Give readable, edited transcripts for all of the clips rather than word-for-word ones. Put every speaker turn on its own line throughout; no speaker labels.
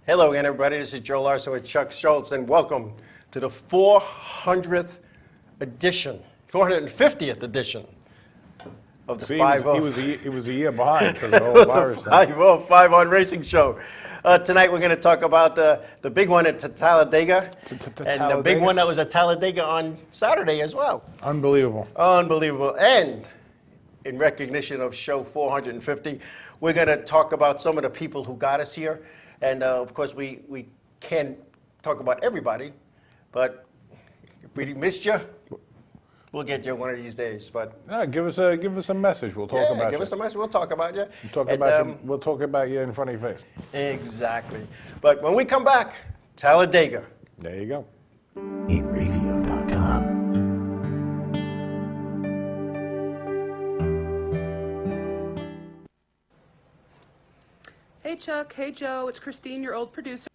Hello again, everybody. This is Joe Larson with Chuck Schultz, and welcome to the 400th edition, 450th edition of the 505.
He was a year behind because of the whole virus thing.
505 on Racing Show. Tonight we're going to talk about the big one at Talladega, and the big one that was at Talladega on Saturday as well.
Unbelievable.
Unbelievable. And in recognition of show 450, we're going to talk about some of the people who got us here. And of course, we can't talk about everybody, but if we missed you, we'll get you one of these days. But
give us a message. We'll talk about you.
Give us a message. We'll talk about you.
We'll talk about you in front of your face.
Exactly. But when we come back, Talladega.
There you go.
Inravio.com.
Hey Chuck, hey Joe, it's Christine, your old producer.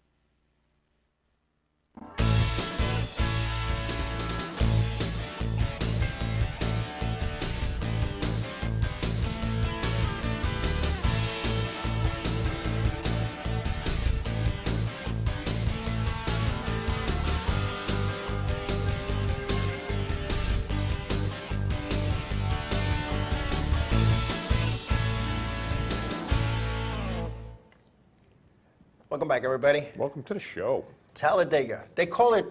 Welcome back, everybody.
Welcome to the show.
Talladega. They call it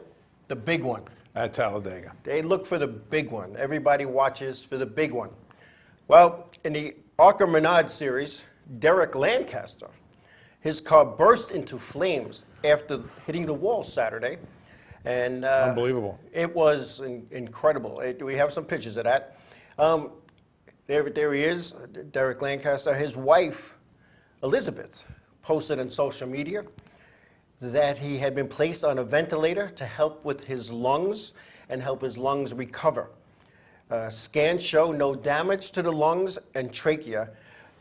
the big one.
At Talladega.
They look for the big one. Everybody watches for the big one. Well, in the Arca Menard series, Derek Lancaster, his car burst into flames after hitting the wall Saturday. And
Unbelievable.
It was incredible. We have some pictures of that. There he is, Derek Lancaster. His wife, Elizabeth, posted on social media that he had been placed on a ventilator to help with his lungs and help his lungs recover. Scans show no damage to the lungs and trachea,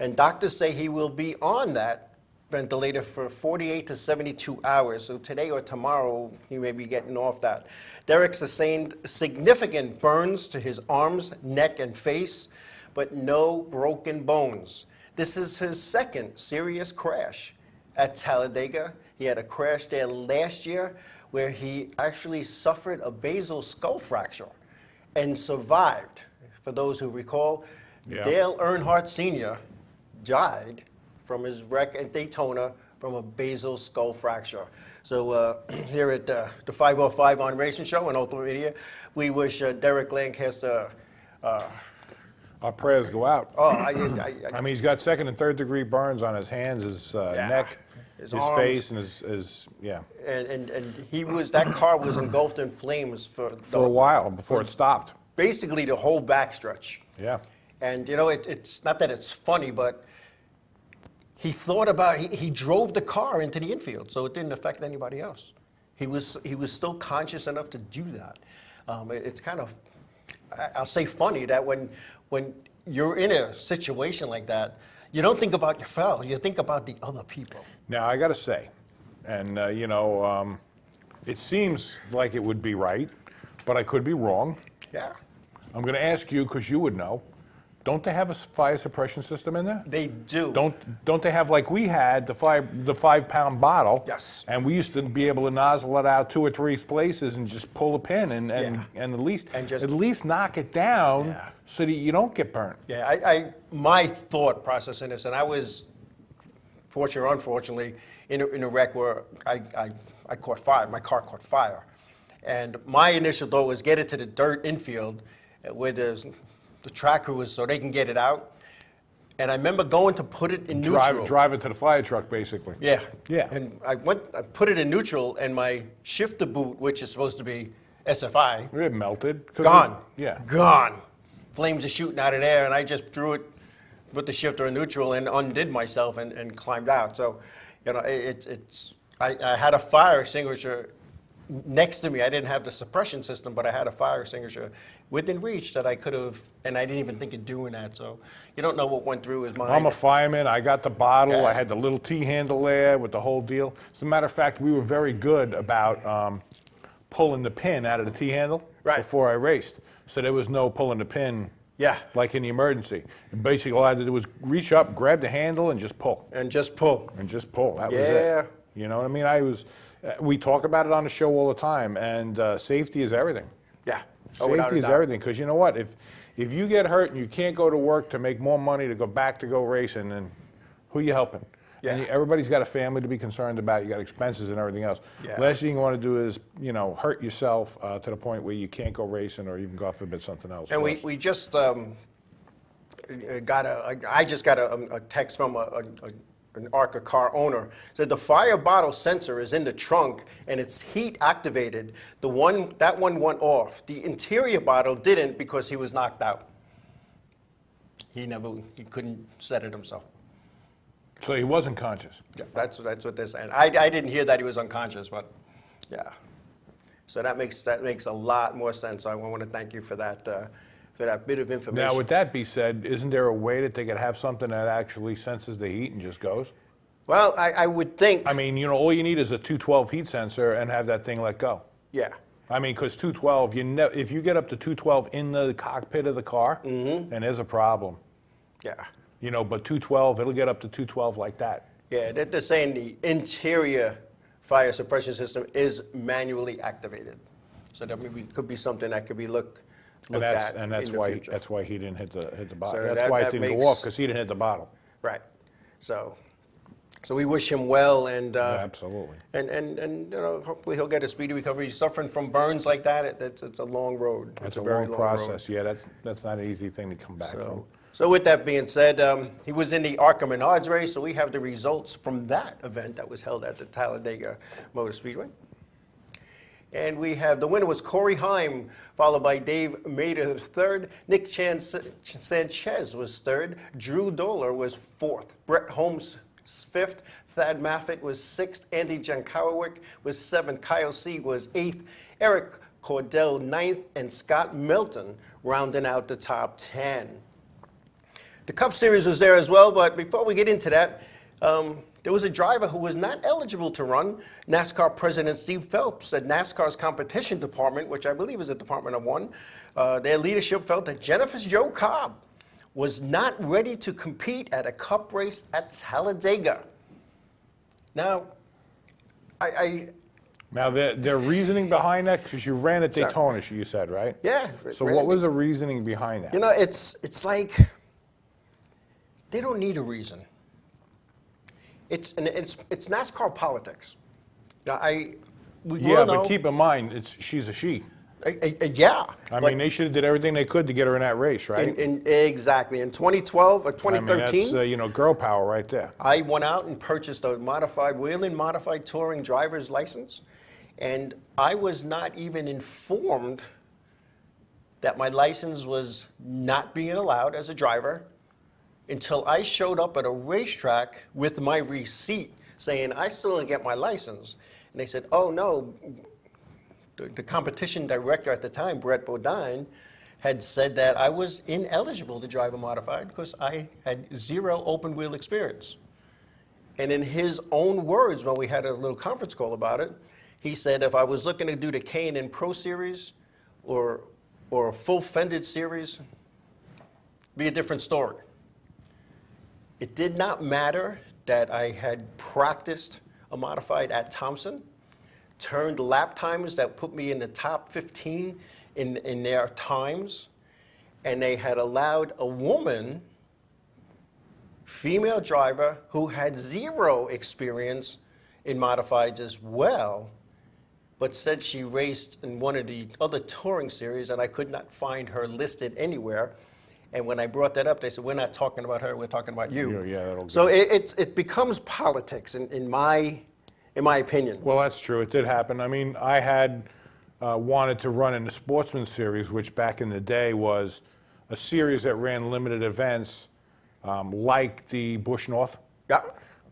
and doctors say he will be on that ventilator for 48 to 72 hours. So today or tomorrow, he may be getting off that. Derek sustained significant burns to his arms, neck, and face, but no broken bones. This is his second serious crash at Talladega. He had a crash there last year where he actually suffered a basal skull fracture and survived. For those who recall, Dale Earnhardt Sr. died from his wreck at Daytona from a basal skull fracture. So here at the 505 on Racing Show and Ultimate Media, we wish Derek Lancaster
our prayers go out.
Oh,
I mean, he's got second and third degree burns on his hands, his neck, his
arms,
face, and his
And he was, that car was engulfed in flames for
a while before it stopped.
Basically the whole backstretch.
Yeah.
And you know, it's not that it's funny, but he thought about, he drove the car into the infield, so it didn't affect anybody else. He was still conscious enough to do that. It's kind of, I'll say funny that when you're in a situation like that, you don't think about your fellow, you think about the other people.
Now, I got to say, and it seems like it would be right, but I could be wrong.
Yeah.
I'm going to ask you because you would know. Don't they have a fire suppression system in there?
They do.
Don't they have, like we had, the 5-pound bottle?
Yes.
And we used to be able to nozzle it out 2 or 3 places and just pull a pin and at least knock it down so that you don't get burnt.
Yeah, my thought process in this, and I was fortunate or unfortunately in a wreck where I caught fire. My car caught fire, and my initial thought was get it to the dirt infield where the track crew is so they can get it out. And I remember going to put it in neutral.
Drive it to the fire truck, basically.
Yeah.
Yeah.
And I put it in neutral, and my shifter boot, which is supposed to be SFI,
It melted.
gone.
Yeah.
Gone. Flames are shooting out of there, and I just threw it with the shifter in neutral and undid myself and climbed out. So, you know, I had a fire extinguisher next to me. I didn't have the suppression system, but I had a fire extinguisher within reach that I could have, and I didn't even think of doing that. So you don't know what went through his mind.
I'm a fireman. I got the bottle.
Yeah.
I had the little T-handle there with the whole deal. As a matter of fact, we were very good about pulling the pin out of the T-handle before I raced. So there was no pulling the pin like in the emergency. And basically all I had to do was reach up, grab the handle, and just pull.
And just pull.
That was it. You know what I mean? We talk about it on the show all the time, and safety is everything.
Yeah.
Safety is everything, because you know what? If you get hurt and you can't go to work to make more money to go back to go racing, then who are you helping?
Yeah.
And everybody's got a family to be concerned about. You got expenses and everything else.
Yeah.
Last thing you want to do is, hurt yourself to the point where you can't go racing, or even, God forbid, something else.
And we just I just got a text from an ARCA car owner. Said the fire bottle sensor is in the trunk and it's heat activated. That one went off. The interior bottle didn't because he was knocked out. He couldn't set it himself.
So he wasn't conscious.
Yeah, that's what they're saying. I didn't hear that he was unconscious, but yeah. So that makes a lot more sense. I want to thank you for that bit of information.
Now, with that be said, isn't there a way that they could have something that actually senses the heat and just goes?
Well, I would think.
I mean, all you need is a 212 heat sensor and have that thing let go.
Yeah.
I mean, because 212, if you get up to 212 in the cockpit of the car, then there's a problem.
Yeah.
But 212, it'll get up to 212 like that.
Yeah, they're saying the interior fire suppression system is manually activated. So that maybe could be something that could be looked at
And that's
in the
why
future.
that's why he didn't hit the bottle.
So
That's why it
that
didn't go
makes-
off, because he didn't hit the bottle.
Right. So we wish him well, and
Absolutely.
and hopefully he'll get a speedy recovery. He's suffering from burns like that. It's a long road.
That's
It's
a
very
long process.
road.
Yeah, that's not an easy thing to come back from.
So with that being said, he was in the ARCA Menards race, so we have the results from that event that was held at the Talladega Motor Speedway. And we have, the winner was Corey Heim, followed by Dave Mader third. Nick Sanchez was third. Drew Doler was fourth. Brett Holmes fifth. Thad Maffitt was sixth. Andy Jankowick was seventh. Kyle C. was eighth. Eric Cordell ninth. And Scott Milton rounding out the top 10. The Cup Series was there as well, but before we get into that, there was a driver who was not eligible to run. NASCAR President Steve Phelps said NASCAR's competition department, which I believe is the Department of One, their leadership felt that Jennifer's Joe Cobb was not ready to compete at a Cup race at Talladega. Now,
Now, their reasoning behind that, because you ran at Daytona, you said, right?
Yeah.
So what was the reasoning behind that?
It's like they don't need a reason. It's NASCAR politics. Now, we all know,
but keep in mind, she's a she.
yeah.
I mean, they should have did everything they could to get her in that race, right?
Exactly. In 2012 or 2013,
I mean, that's, girl power right there.
I went out and purchased a Whelen modified touring driver's license, and I was not even informed that my license was not being allowed as a driver until I showed up at a racetrack with my receipt saying I still didn't get my license. And they said, oh no, the competition director at the time, Brett Bodine, had said that I was ineligible to drive a modified because I had zero open wheel experience. And in his own words, when we had a little conference call about it, he said if I was looking to do the K&N Pro Series or a full fended series, it'd be a different story. It did not matter that I had practiced a modified at Thompson, turned lap times that put me in the top 15 in their times, and they had allowed a woman, female driver, who had zero experience in modifieds as well, but said she raced in one of the other touring series, and I could not find her listed anywhere. And when I brought that up, they said, we're not talking about her, we're talking about you.
Yeah, that'll
So it becomes politics, in my opinion.
Well, that's true. It did happen. I mean, I had wanted to run in the Sportsman Series, which back in the day was a series that ran limited events like the Busch North.
Yeah.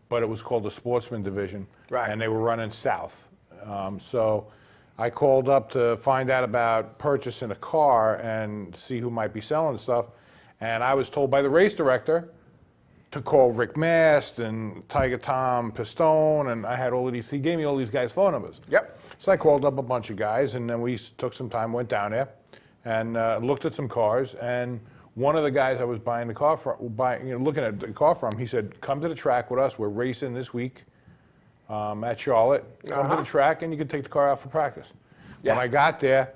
But it was called the Sportsman Division.
Right.
And they were running south. So I called up to find out about purchasing a car and see who might be selling stuff. And I was told by the race director to call Rick Mast and Tiger Tom Pistone, and I had all of these, he gave me all these guys' phone numbers.
Yep.
So I called up a bunch of guys, and then we took some time, went down there, and looked at some cars, and one of the guys I was buying the car from, looking at the car from, he said, come to the track with us, we're racing this week, at Charlotte. Come to the track, and you can take the car out for practice.
Yeah.
When I got there,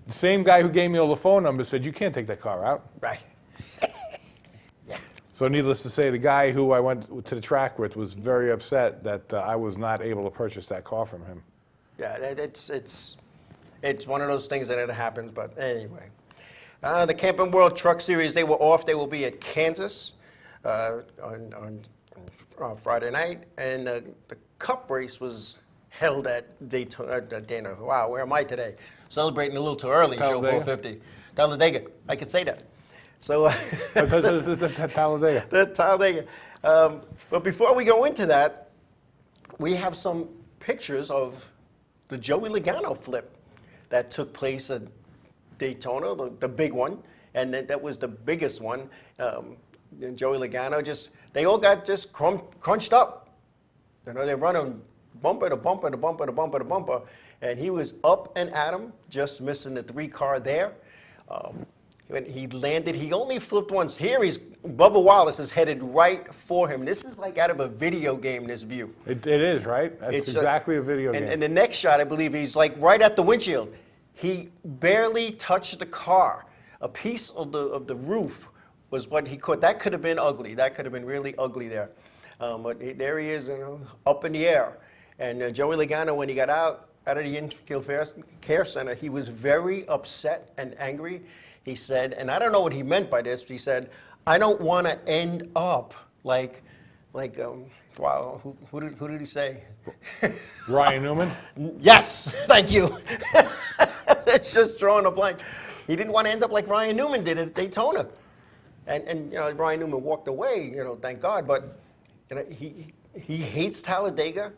the same guy who gave me all the phone numbers said, you can't take that car out.
Right.
So needless to say, the guy who I went to the track with was very upset that I was not able to purchase that car from him.
Yeah, it's one of those things that it happens, but anyway. The Camping World Truck Series, they were off. They will be at Kansas on Friday night, and the Cup race was held at Daytona. Wow, where am I today? Celebrating a little too early,
Talladega.
show 450. Talladega, I could say that. So
Talladega.
the Talladega. But before we go into that, we have some pictures of the Joey Legano flip that took place at Daytona, the big one, and that was the biggest one. And Joey Legano they all got just crunched up. You know, they're running bumper to bumper to bumper to bumper to bumper, and he was up and at him, just missing the 3 car there. When he landed, he only flipped once. Here, Bubba Wallace is headed right for him. This is like out of a video game, this view.
It is, right? That's exactly a video game.
And the next shot, I believe, he's like right at the windshield. He barely touched the car. A piece of the roof was what he caught. That could have been ugly. That could have been really ugly there. But there he is, up in the air. And Joey Legano, when he got out of the infield care center, he was very upset and angry. He said, and I don't know what he meant by this, but he said, I don't want to end up like wow, who did he say?
Ryan Newman?
Yes, thank you. It's just drawing a blank. He didn't want to end up like Ryan Newman did at Daytona. And Ryan Newman walked away, thank God, but he hates Talladega.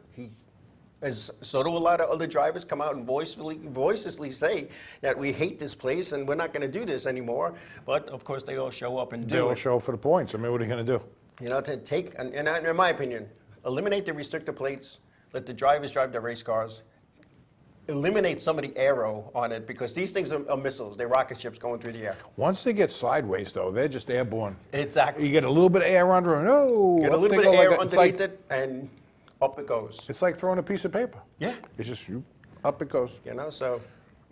As so do a lot of other drivers come out and voicelessly say that we hate this place and we're not going to do this anymore. But of course, they all show up and do it.
They all show up for the points. I mean, what are you going to do?
To take, and in my opinion, eliminate the restrictor plates, let the drivers drive the race cars, eliminate some of the aero on it, because these things are missiles. They're rocket ships going through the air.
Once they get sideways, though, they're just airborne.
Exactly.
You get a little bit of air under them. No.
Get a little bit of air underneath it, and up it goes.
It's like throwing a piece of paper.
Yeah.
It's just up it goes.
So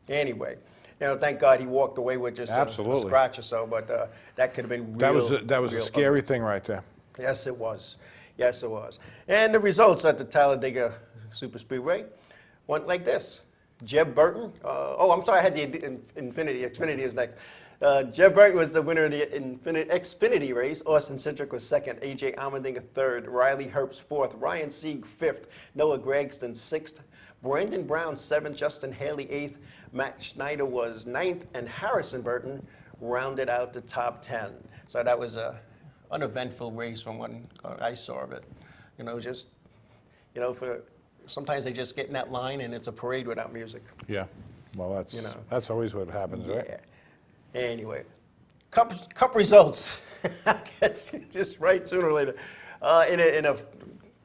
anyway, thank God he walked away with just a scratch or so, but that could have been real.
That was a scary thing right there.
Yes, it was. Yes, it was. And the results at the Talladega Superspeedway went like this. Jeb Burton, I'm sorry, I had the Xfinity. Xfinity is next. Jeb Burton was the winner of the Xfinity race. Austin Cindric was second. A.J. Allmendinger third. Riley Herbst fourth. Ryan Sieg fifth. Noah Gregston sixth. Brandon Brown seventh. Justin Haley eighth. Matt Schneider was ninth. And Harrison Burton rounded out the top 10. So that was an uneventful race from what I saw of it. For sometimes they just get in that line and it's a parade without music.
Yeah. Well, that's always what happens, right?
Yeah. Anyway, Cup results. Just right sooner or later. In a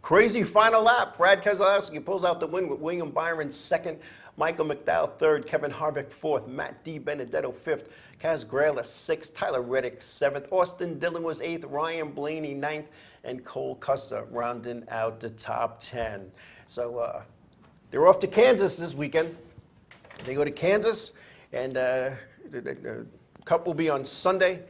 crazy final lap, Brad Keselowski pulls out the win with William Byron second, Michael McDowell third, Kevin Harvick fourth, Matt DiBenedetto fifth, Kaz Grala sixth, Tyler Reddick seventh, Austin Dillon was eighth, Ryan Blaney ninth, and Cole Custer rounding out the top 10. So they're off to Kansas this weekend. They go to Kansas, and the Cup will be on Sunday,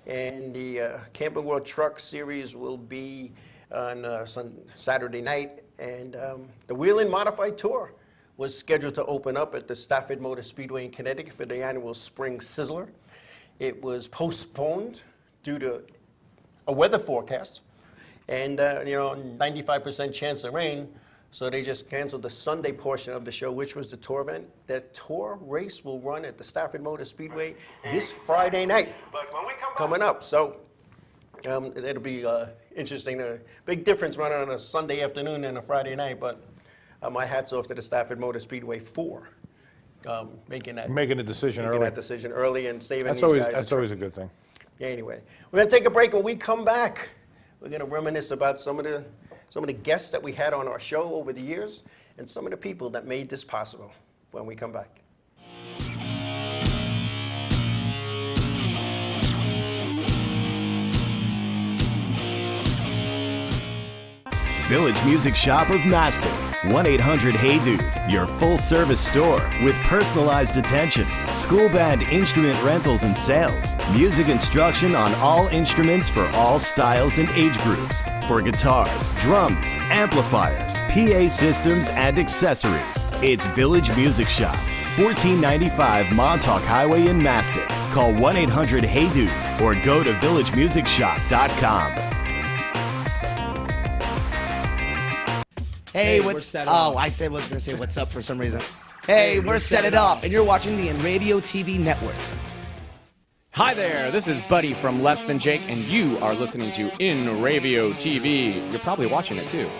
and the Camping World Truck Series will be on Saturday night. And the Whelen Modified Tour was scheduled to open up at the Stafford Motor Speedway in Connecticut for the annual Spring Sizzler. It was postponed due to a weather forecast, and 95% chance of rain. So they just canceled the Sunday portion of the show, which was the tour event. The tour race will run at the Stafford Motor Speedway this Friday night. But when we coming up, so it'll be interesting. Big difference running on a Sunday afternoon and a Friday night. But my hat's off to the Stafford Motor Speedway for making a decision early and saving these guys.
That's always a good thing.
Anyway, we're gonna take a break. When we come back, we're gonna reminisce about some of the guests that we had on our show over the years and some of the people that made this possible when we come back.
Village Music Shop of Mastic, 1-800-HEY-DUDE, your full-service store with personalized attention, school band instrument rentals and sales, music instruction on all instruments for all styles and age groups, for guitars, drums, amplifiers, PA systems, and accessories. It's Village Music Shop, 1495 Montauk Highway in Mastic. Call 1-800-HEY-DUDE or go to villagemusicshop.com.
Hey, what's... Oh, I was going to say what's up for some reason. Hey, we're Set It Up, and you're watching the Inravio TV network.
Hi there, this is Buddy from Less Than Jake, and you are listening to Inravio TV. You're probably watching it too.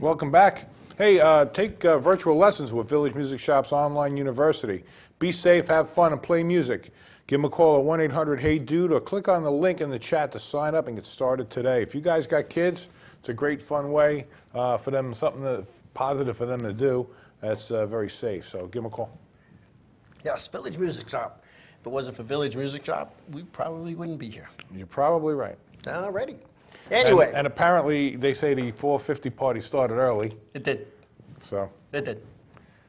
Welcome back. Hey, take virtual lessons with Village Music Shop's online university. Be safe, have fun, and play music. Give them a call at 1-800-HEY-DUDE or click on the link in the chat to sign up and get started today. If you guys got kids, it's a great, fun way for them, something positive for them to do. That's very safe, so give them a call.
Yes, Village Music Shop. If it wasn't for Village Music Shop, we probably wouldn't be here.
You're probably right.
Already. Anyway.
And apparently, they say the 450 party started early.
It did.
So.
It did.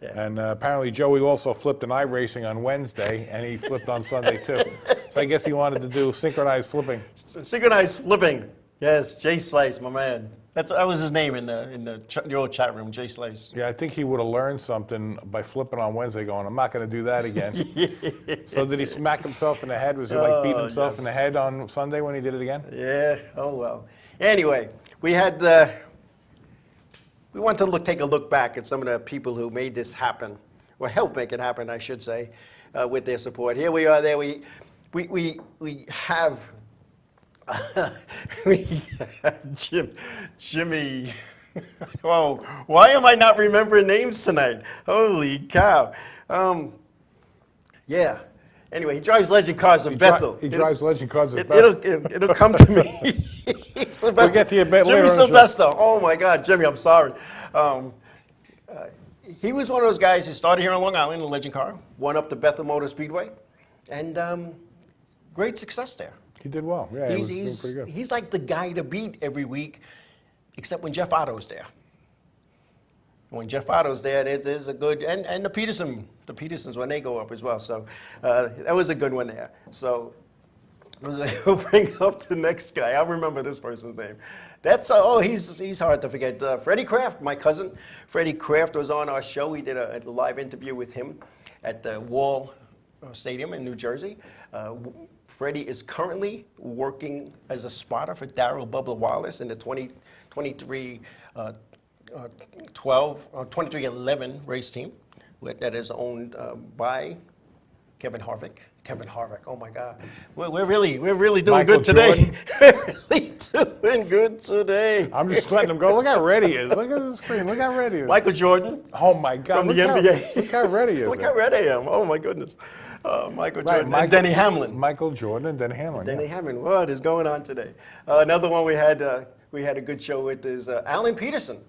Yeah.
And apparently Joey also flipped an iRacing on Wednesday, and he flipped on Sunday too. So I guess he wanted to do synchronized flipping.
Synchronized flipping. Yes, Jay Slice, my man. That was his name in the old chat room, Jay Slice.
Yeah, I think he would have learned something by flipping on Wednesday going, I'm not going to do that again. So did he smack himself in the head? Was he like beating himself in the head on Sunday when he did it again?
Yeah, oh well. Anyway, we had, we want to take a look back at some of the people who made this happen, or helped make it happen, I should say, with their support. Here we are there, we have Jimmy. Whoa, why am I not remembering names tonight? Holy cow. Yeah. Anyway, he drives legend cars in Bethel.
He drives legend cars in Bethel.
It'll come to me.
We'll get to you a bit later.
Jimmy Sylvester. Oh my God, Jimmy, I'm sorry. He was one of those guys who started here on Long Island in a legend car, went up to Bethel Motor Speedway, and great success there.
He did well. Yeah, he was doing pretty good.
He's like the guy to beat every week, except when Jeff Otto's there. When Jeff Otto's there, there's a good, and the Petersons when they go up as well. So that was a good one there. So we'll bring up the next guy. I'll remember this person's name. That's he's hard to forget. Freddie Kraft, my cousin. Freddie Kraft was on our show. We did a live interview with him at the Wall Stadium in New Jersey. Freddie is currently working as a spotter for Darrell Bubba Wallace in the 2311 race team that is owned by Kevin Harvick. Kevin Harvick, oh my God. We're really doing
Michael
good today. We're really doing good today.
I'm just letting him go. Look how ready he is. Look at the screen. Look how ready he is.
Michael Jordan.
Oh my God.
From the NBA.
Look how ready he is.
Look how ready I am. Oh my goodness. Michael Jordan and Denny Hamlin.
Michael Jordan and Denny Hamlin.
Denny Hamlin. What is going on today? Another one we had a good show with is Alan Peterson.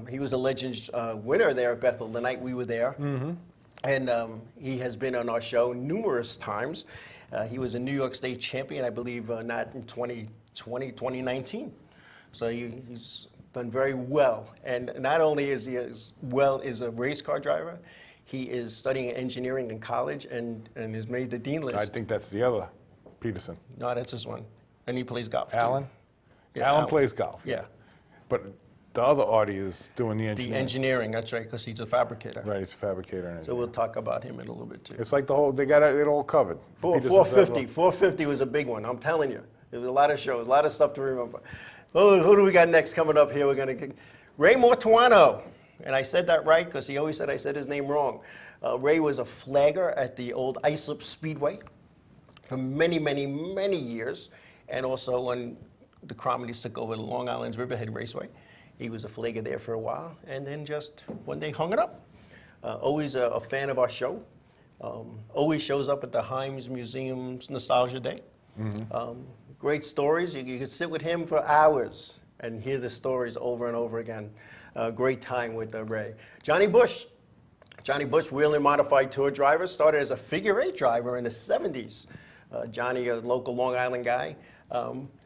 He was a Legends winner there at Bethel the night we were there. Mm-hmm. And he has been on our show numerous times. He was a New York State champion, I believe, not in 2019. So he's done very well. And not only is he as well as a race car driver, he is studying engineering in college and has made the dean list.
I think that's the other Peterson.
No, that's this one. And he plays golf.
Alan?
Yeah,
Alan plays golf.
Yeah.
But the other Audie is doing the engineering.
The engineering, that's right, because he's a fabricator.
Right, he's a fabricator. And
so we'll talk about him in a little bit too.
It's like the whole, they got it all covered.
450 was a big one, I'm telling you. There was a lot of shows, a lot of stuff to remember. Oh, who do we got next coming up here? We're going to Ray Mortuano. And I said that right because he always said I said his name wrong. Ray was a flagger at the old Islip Speedway for many, many, many years, and also when the Cromedies took over the Long Island's Riverhead Raceway. He was a flagger there for a while, and then just one day hung it up. Always a fan of our show. Always shows up at the Hines Museum's Nostalgia Day. Great stories. You could sit with him for hours and hear the stories over and over again. Great time with Ray. Johnny Bush. Johnny Bush, Wheeling Modified Tour driver, started as a figure-8 driver in the 70s. Johnny, a local Long Island guy.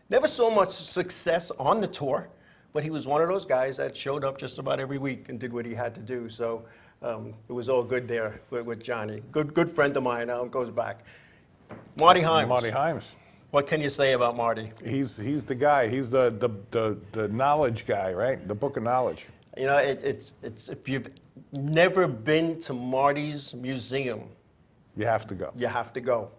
Never saw much success on the tour, but he was one of those guys that showed up just about every week and did what he had to do. So it was all good there with Johnny. Good friend of mine, goes back. Marty Hines.
Marty Hines.
What can you say about Marty?
He's the guy. He's the knowledge guy, right? The book of knowledge.
You know, it's if you've never been to Marty's museum,
you have to go.
You have to go,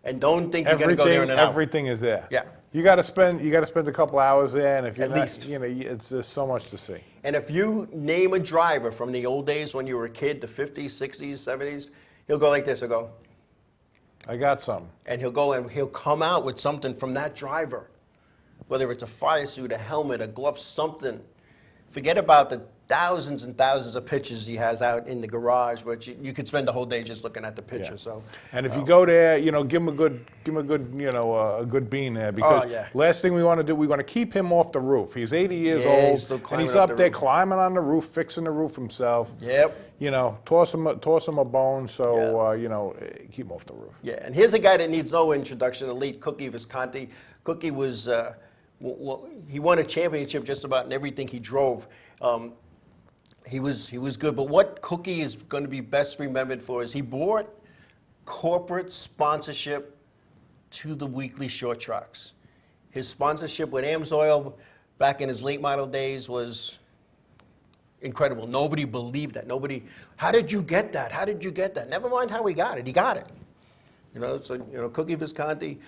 and don't think you're gonna go there in an hour.
Everything is there.
Yeah.
You got to spend a couple hours there, and if you're
At
not,
least.
you know, it's just so much to see.
And if you name a driver from the old days when you were a kid, the 50s, 60s, 70s, he'll go like this. He'll go,
I got some.
and he'll go and he'll come out with something from that driver, whether it's a fire suit, a helmet, a glove, something. Forget about the thousands and thousands of pictures he has out in the garage, which you could spend the whole day just looking at the picture.
Yeah.
So,
And if you go there, you know, give him a good, you know, a good bean there, because
yeah.
last thing we want to do, we want to keep him off the roof. He's 80 years
Yeah,
old,
he's still
and
climbing
he's
up
up
the
there
roof.
climbing on the roof, fixing the roof himself.
Yep.
You know, toss him a bone, so you know, keep him off the roof.
Yeah, and here's a guy that needs no introduction, elite Cookie Viscanti. Cookie was, he won a championship just about in everything he drove. He was good, but what Cookie is going to be best remembered for is he brought corporate sponsorship to the weekly short tracks. His sponsorship with AMSOIL back in his late model days was incredible. Nobody believed that. How did you get that? How did you get that? Never mind how he got it. He got it. You know, so, you know, Cookie Viscanti,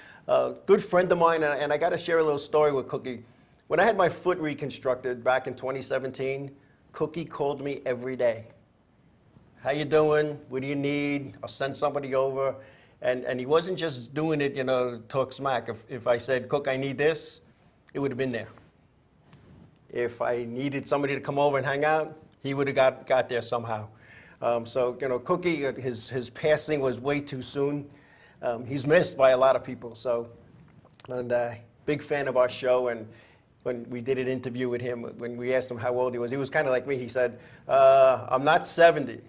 good friend of mine, and I got to share a little story with Cookie. When I had my foot reconstructed back in 2017, Cookie called me every day. How you doing? What do you need? I'll send somebody over. And he wasn't just doing it, you know, to talk smack. If I said, Cook, I need this, it would have been there. If I needed somebody to come over and hang out, he would have got there somehow. So, you know, Cookie, his passing was way too soon. He's missed by a lot of people. So, and big fan of our show. And when we did an interview with him, when we asked him how old he was kind of like me. He said, I'm not 70.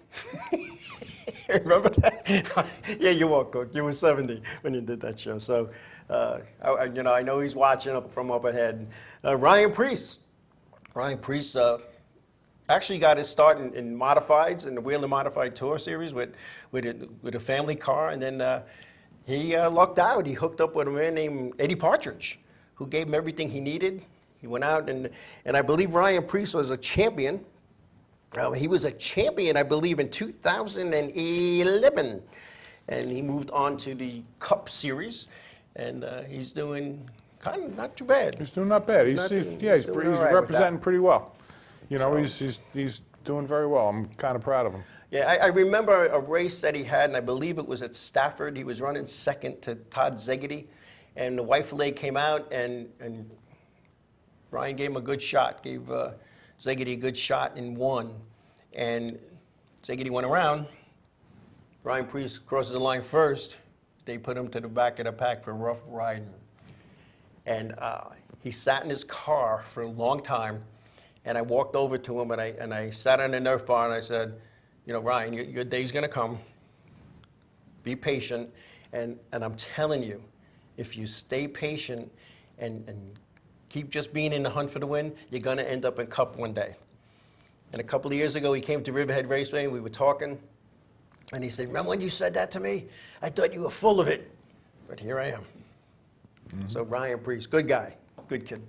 Remember that? Yeah, you were, Cook. You were 70 when you did that show. So, you know, I know he's watching from up ahead. Ryan Priest. Ryan Priest actually got his start in modifieds, in the Wheeling Modified Tour Series with a family car, and then he lucked out. He hooked up with a man named Eddie Partridge, who gave him everything he needed. He went out, and I believe Ryan Priest was a champion. He was a champion, I believe, in 2011, and he moved on to the Cup Series, and he's doing kind of not too bad.
He's doing not bad. He's representing pretty well. You know,
So-
he's doing very well. I'm kind of proud of him.
Yeah, I remember a race that he had, and I believe it was at Stafford. He was running second to Todd Zegedy, and the white flag came out, and Ryan gave him a good shot, gave Zegedy a good shot and won. And Zegedy went around. Ryan Priest crosses the line first. They put him to the back of the pack for rough riding. And he sat in his car for a long time. And I walked over to him, and I sat on the Nerf bar, and I said, you know, Ryan, your day's going to come. Be patient. And I'm telling you, if you stay patient and keep just being in the hunt for the win, you're going to end up in Cup one day. And a couple of years ago, he came to Riverhead Raceway, and we were talking. And he said, remember when you said that to me? I thought you were full of it. But here I am. Mm-hmm. So Ryan Priest, good guy, good kid.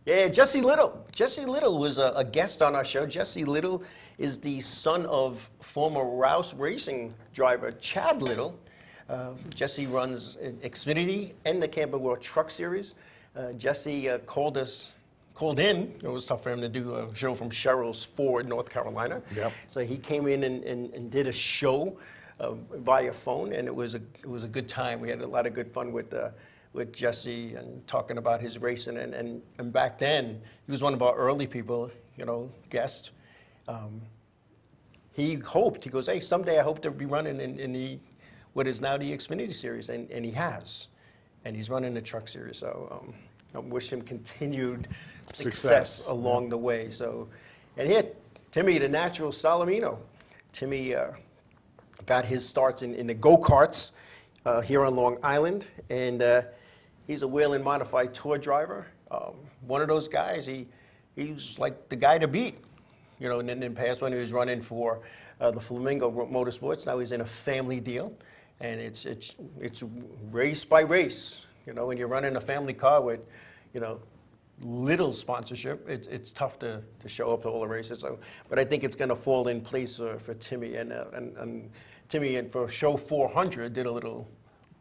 Yeah, Jesse Little. Jesse Little was a guest on our show. Jesse Little is the son of former Rouse Racing driver Chad Little. Jesse runs Xfinity and the Camping World Truck Series. Jesse called us called in. It was tough for him to do a show from Cheryl's Ford, North Carolina.
Yep.
So he came in and did a show via phone, and it was a good time. We had a lot of good fun with Jesse and talking about his racing. And back then, he was one of our early people, guests. He goes, hey, someday I hope to be running in what is now the Xfinity Series, and he has. And he's running the Truck Series, so I wish him continued success along the way. So, and here, Timmy, the natural Salamino. Timmy got his starts in the go-karts here on Long Island, and he's a Whelen Modified Tour driver. One of those guys, he's like the guy to beat. In the past when he was running for the Flamingo Motorsports, now he's in a family deal, and it's race by race. When you're running a family car with, little sponsorship, it's tough to show up to all the races. So, but I think it's going to fall in place for Timmy, and Timmy, and for show 400 did a little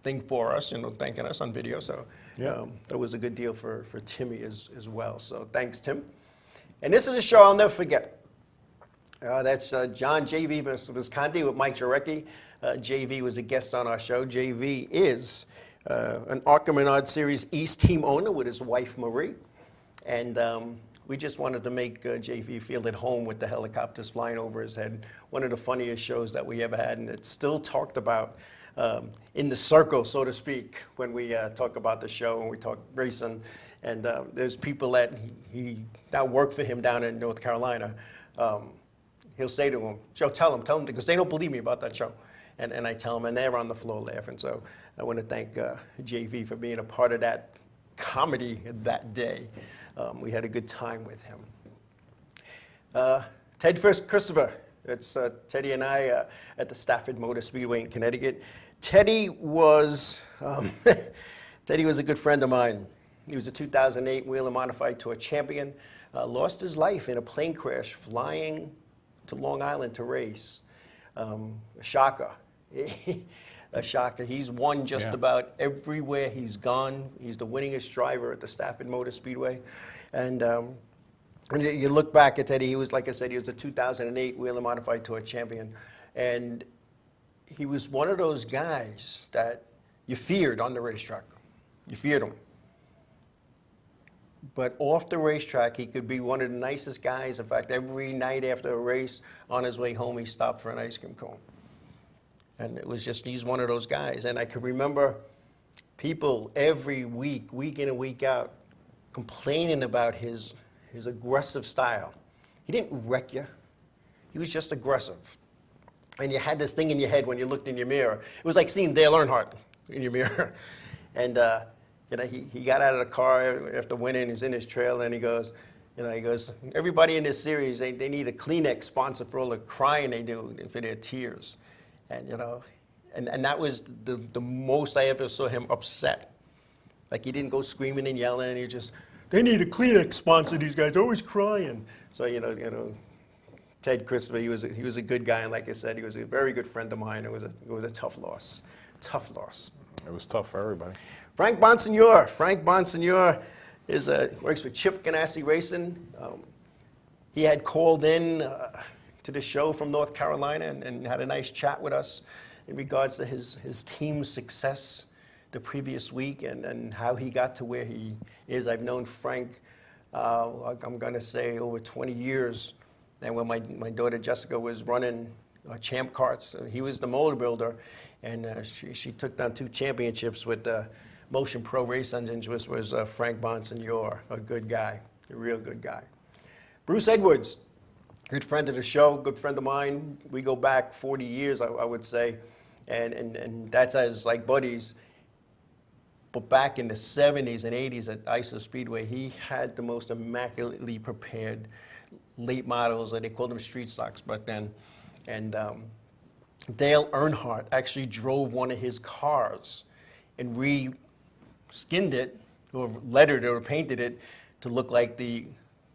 thing for us, thanking us on video. So that was a good deal for Timmy as well. So thanks, Tim. And this is a show I'll never forget. That's John J.V. Viscanti with Mike Jarecki. J.V. was a guest on our show. J.V. is an Arca Menard Series East team owner with his wife, Marie. And we just wanted to make J.V. feel at home with the helicopters flying over his head. One of the funniest shows that we ever had, and it's still talked about in the circle, so to speak, when we talk about the show and we talk racing. And there's people that he now work for him down in North Carolina. He'll say to them, Joe, tell them, because they don't believe me about that show. And I tell them, and they're on the floor laughing. So I want to thank JV for being a part of that comedy that day. We had a good time with him. Ted Christopher, it's Teddy and I at the Stafford Motor Speedway in Connecticut. Teddy was a good friend of mine. He was a 2008 Whelen Modified Tour champion. Lost his life in a plane crash flying to Long Island to race. A shocker. A shocker. He's won just about everywhere he's gone. He's the winningest driver at the Stafford Motor Speedway. And when you look back at Teddy, he was, like I said, he was a 2008 Whelen Modified Tour champion. And he was one of those guys that you feared on the racetrack. You feared him. But off the racetrack, he could be one of the nicest guys. In fact, every night after a race, on his way home, he stopped for an ice cream cone. And it was just, he's one of those guys. And I could remember people every week in and week out, complaining about his aggressive style. He didn't wreck you. He was just aggressive. And you had this thing in your head when you looked in your mirror. It was like seeing Dale Earnhardt in your mirror. And he got out of the car after winning. He's in his trailer, and he goes, everybody in this series, they need a Kleenex sponsor for all the crying they do, for their tears. And, and that was the most I ever saw him upset. Like, he didn't go screaming and yelling. He just, they need a Kleenex sponsor, these guys, always crying. So, Ted Christopher, he was a good guy, and like I said, he was a very good friend of mine. It was a tough loss. Tough loss.
It was tough for everybody.
Frank Bonsignor. Frank Bonsignor works for Chip Ganassi Racing. He had called in to the show from North Carolina and had a nice chat with us in regards to his team's success the previous week and how he got to where he is. I've known Frank, I'm going to say, over 20 years. And when my daughter Jessica was running Champ Karts, he was the motor builder, and she took down 2 championships with Motion Pro Race Engines, which was Frank Bonsignor, a good guy, a real good guy. Bruce Edwards, good friend of the show, good friend of mine. We go back 40 years, I would say, and that's as like buddies. But back in the 70s and 80s at ISO Speedway, he had the most immaculately prepared late models, and they called them street stocks back then. And Dale Earnhardt actually drove one of his cars and re-skinned it, or lettered it, or painted it to look like the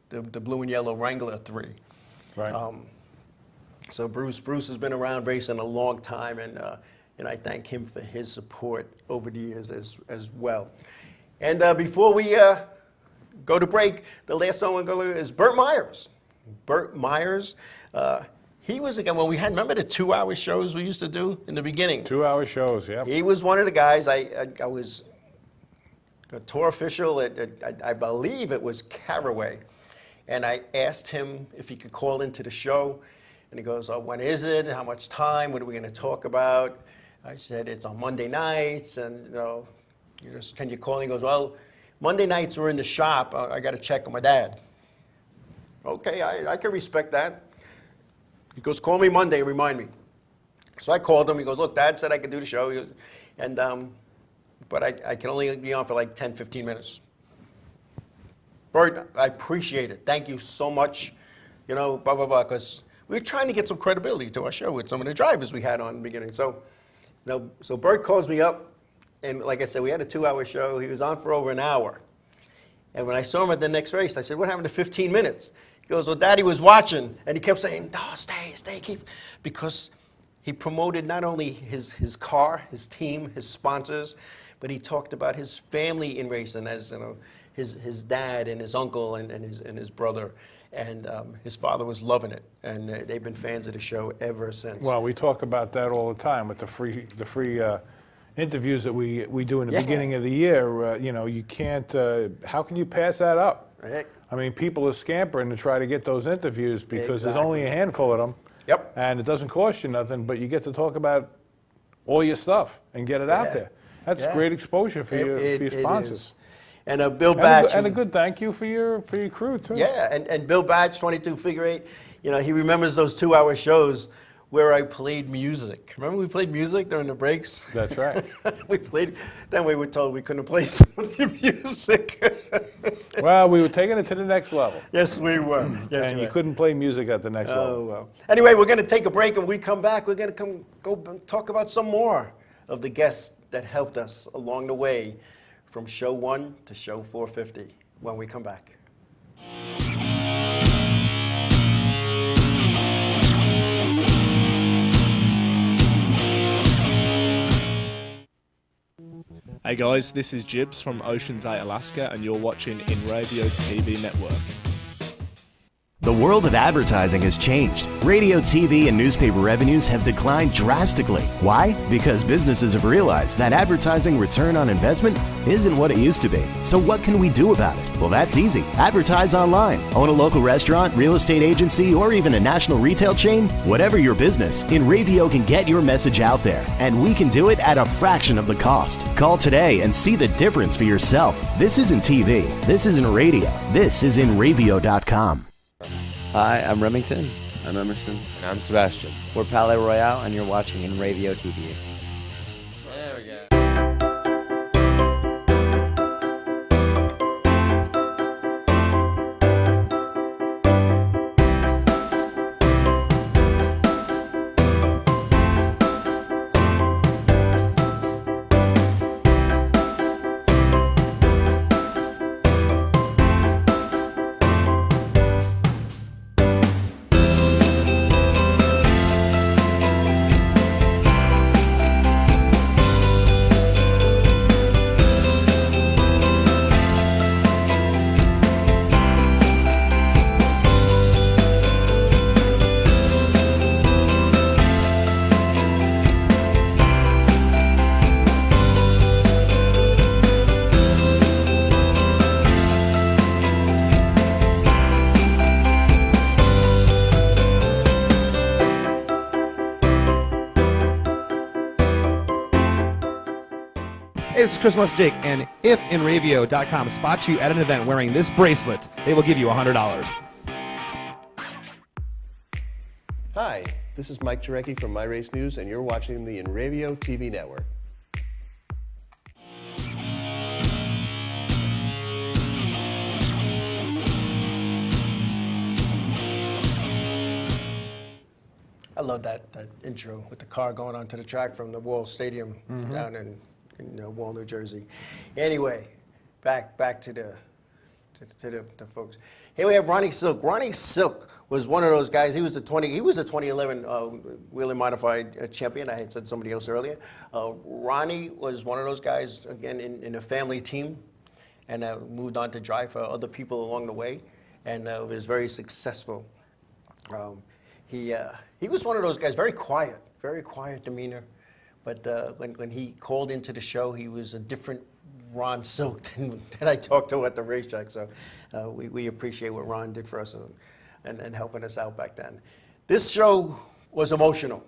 blue and yellow Wrangler 3.
Right.
So Bruce has been around racing a long time, and I thank him for his support over the years as well. And before we go to break. The last one we're going to go is Burt Myers. Burt Myers. He was again when we had. Remember the 2-hour shows we used to do in the beginning.
2-hour shows. Yeah.
He was one of the guys. I was a tour official at I believe it was Caraway, and I asked him if he could call into the show, and he goes, "Oh, when is it? How much time? What are we going to talk about?" I said, "It's on Monday nights, and can you call?" And he goes, "Well, Monday nights we're in the shop. I got to check on my dad." Okay, I can respect that. He goes, "Call me Monday and remind me." So I called him. He goes, "Look, Dad said I could do the show." He goes, but I can only be on for like 10, 15 minutes. Burt, I appreciate it. Thank you so much. Blah, blah, blah, because we were trying to get some credibility to our show with some of the drivers we had on in the beginning. So Burt calls me up, and like I said, we had a 2-hour show. He was on for over an hour. And when I saw him at the next race, I said, "What happened to 15 minutes? He goes, "Well, Daddy was watching." And he kept saying, "No, stay, keep," because he promoted not only his car, his team, his sponsors, but he talked about his family in racing, as his dad and his uncle and his brother, and his father was loving it, and they've been fans of the show ever since.
Well, we talk about that all the time with the free interviews that we do in the beginning of the year. You can't. How can you pass that up?
Right.
I mean, people are scampering to try to get those interviews because there's only a handful of them.
Yep.
And it doesn't cost you nothing, but you get to talk about all your stuff and get it out there. That's great exposure for your sponsors.
It is. And Bill Batch.
And a good thank you for your crew, too.
Yeah, and Bill Batch, 22 Figure 8, he remembers those 2-hour shows where I played music. Remember we played music during the breaks?
That's right.
We played, then we were told we couldn't play some of the music.
Well, we were taking it to the next level.
Yes, we were. Yes,
And you couldn't play music at the next level.
Oh, well. Anyway, we're going to take a break, and when we come back, we're going to go talk about some more of the guests that helped us along the way from show 1 to show 450 when we come back.
Hey guys, this is Jibs from Ocean's 8 Alaska, and you're watching Inravio TV Network.
The world of advertising has changed. Radio, TV, and newspaper revenues have declined drastically. Why? Because businesses have realized that advertising return on investment isn't what it used to be. So what can we do about it? Well, that's easy. Advertise online. Own a local restaurant, real estate agency, or even a national retail chain? Whatever your business, Inravio can get your message out there, and we can do it at a fraction of the cost. Call today and see the difference for yourself. This isn't TV. This isn't radio. This is Inravio.com.
Hi, I'm Remington.
I'm Emerson.
And I'm Sebastian. We're Palais Royale, and you're watching Inravio TV.
There we go.
Hey, this is Chris Les Jake, and if Inravio.com spots you at an event wearing this bracelet, they will give you $100.
Hi, this is Mike Jarecki from My Race News, and you're watching the Inravio TV Network.
I love that intro with the car going onto the track from the Wall Stadium down in Wall, New Jersey. Anyway, back to the folks. Here we have Ronnie Silk. Ronnie Silk was one of those guys. He was the 2011 Wheeler Modified champion. I had said somebody else earlier. Ronnie was one of those guys again in a family team, and moved on to drive for other people along the way, and was very successful. He was one of those guys, very quiet demeanor, but when he called into the show, he was a different Ron Silk than I talked to at the racetrack. So we appreciate what Ron did for us and helping us out back then. This show was emotional.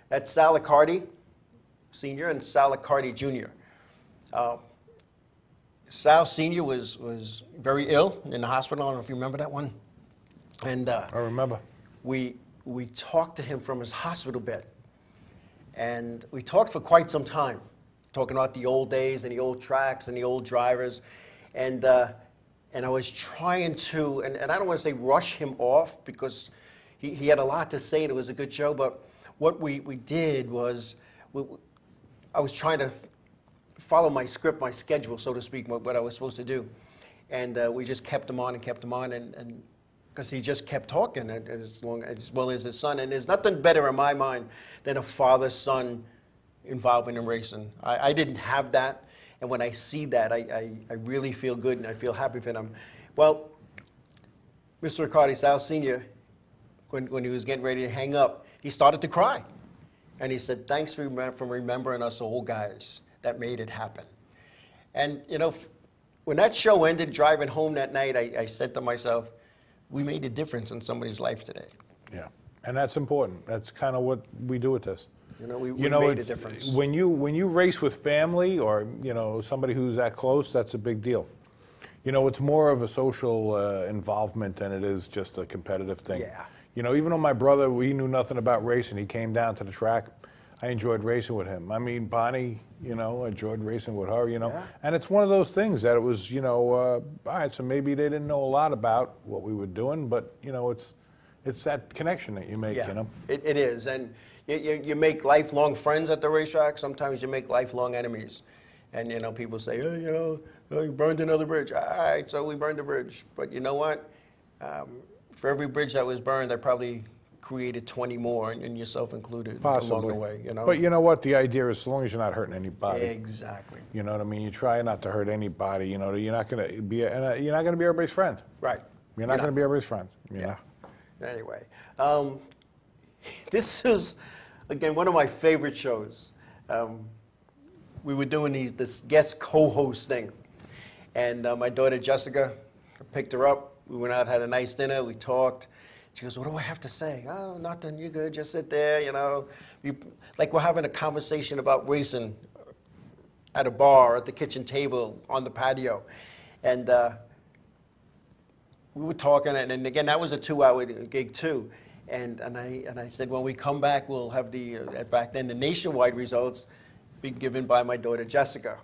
That's Sal Liccardi Sr. and Sal Liccardi Jr. Sal Sr. was very ill in the hospital. I don't know if you remember that one. And
I remember.
We talked to him from his hospital bed. And we talked for quite some time, talking about the old days and the old tracks and the old drivers. And I was trying to, and I don't want to say rush him off, because he had a lot to say and it was a good show, but what we did was, I was trying to follow my script, my schedule, so to speak, what I was supposed to do. And we just kept him on, and because he just kept talking as well as his son. And there's nothing better in my mind than a father-son involvement in racing. I didn't have that, and when I see that, I really feel good and I feel happy for them. Well, Mr. Liccardi, Sal Sr., when he was getting ready to hang up, he started to cry. And he said, "Thanks for remembering us old guys that made it happen." And, you know, when that show ended, driving home that night, I said to myself, we made a difference in somebody's life today.
Yeah, and that's important. That's kind of what we do with this.
You know, we made a difference.
When you race with family or, you know, somebody who's that close, that's a big deal. You know, it's more of a social involvement than it is just a competitive thing.
Yeah.
You know, even though my brother, he knew nothing about racing, he came down to the track, I enjoyed racing with him. I mean, Bonnie, you know, I enjoyed racing with her, you know.
Yeah.
And it's one of those things that it was, you know, all right, so maybe they didn't know a lot about what we were doing, but, you know, it's that connection that you make,
Yeah,
you know.
it is. And you make lifelong friends at the racetrack. Sometimes you make lifelong enemies. And, you know, people say, oh, you know, oh, you burned another bridge. All right, so we burned a bridge. But you know what? For every bridge that was burned, I probably created 20 more, and yourself included,
Possibly.
along the way, you know?
But you know what? The idea is, as long as you're not hurting anybody.
Exactly.
You know what I mean? You try not to hurt anybody. You know, you're not going to be everybody's friend.
Right.
You're not going to be everybody's friend. You know?
Anyway, this is, again, one of my favorite shows. We were doing this guest co-host thing, and my daughter Jessica, I picked her up. We went out, had a nice dinner. We talked. She goes, "What do I have to say?" "Oh, nothing. You're good. Just sit there, you know." Like we're having a conversation about racing at a bar, at the kitchen table, on the patio. And we were talking, and again, that was a 2-hour gig too. And I said, when we come back, we'll have back then, the nationwide results be given by my daughter Jessica.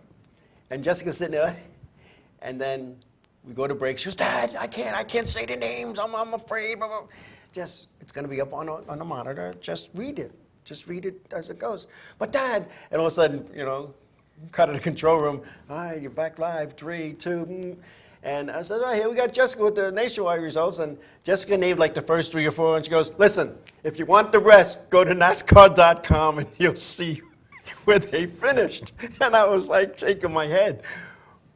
And Jessica's sitting there, and then we go to break. She goes, "Dad, I can't say the names. I'm afraid." Blah, blah. Just, it's going to be up on the monitor. Just read it. Just read it as it goes. "But Dad," and all of a sudden, you know, cut in the control room. "All right, you're back live. 3, 2. And I said, "All right, here we got Jessica with the nationwide results." And Jessica named like the first 3 or 4, and she goes, "Listen, if you want the rest, go to NASCAR.com and you'll see where they finished." And I was like shaking my head.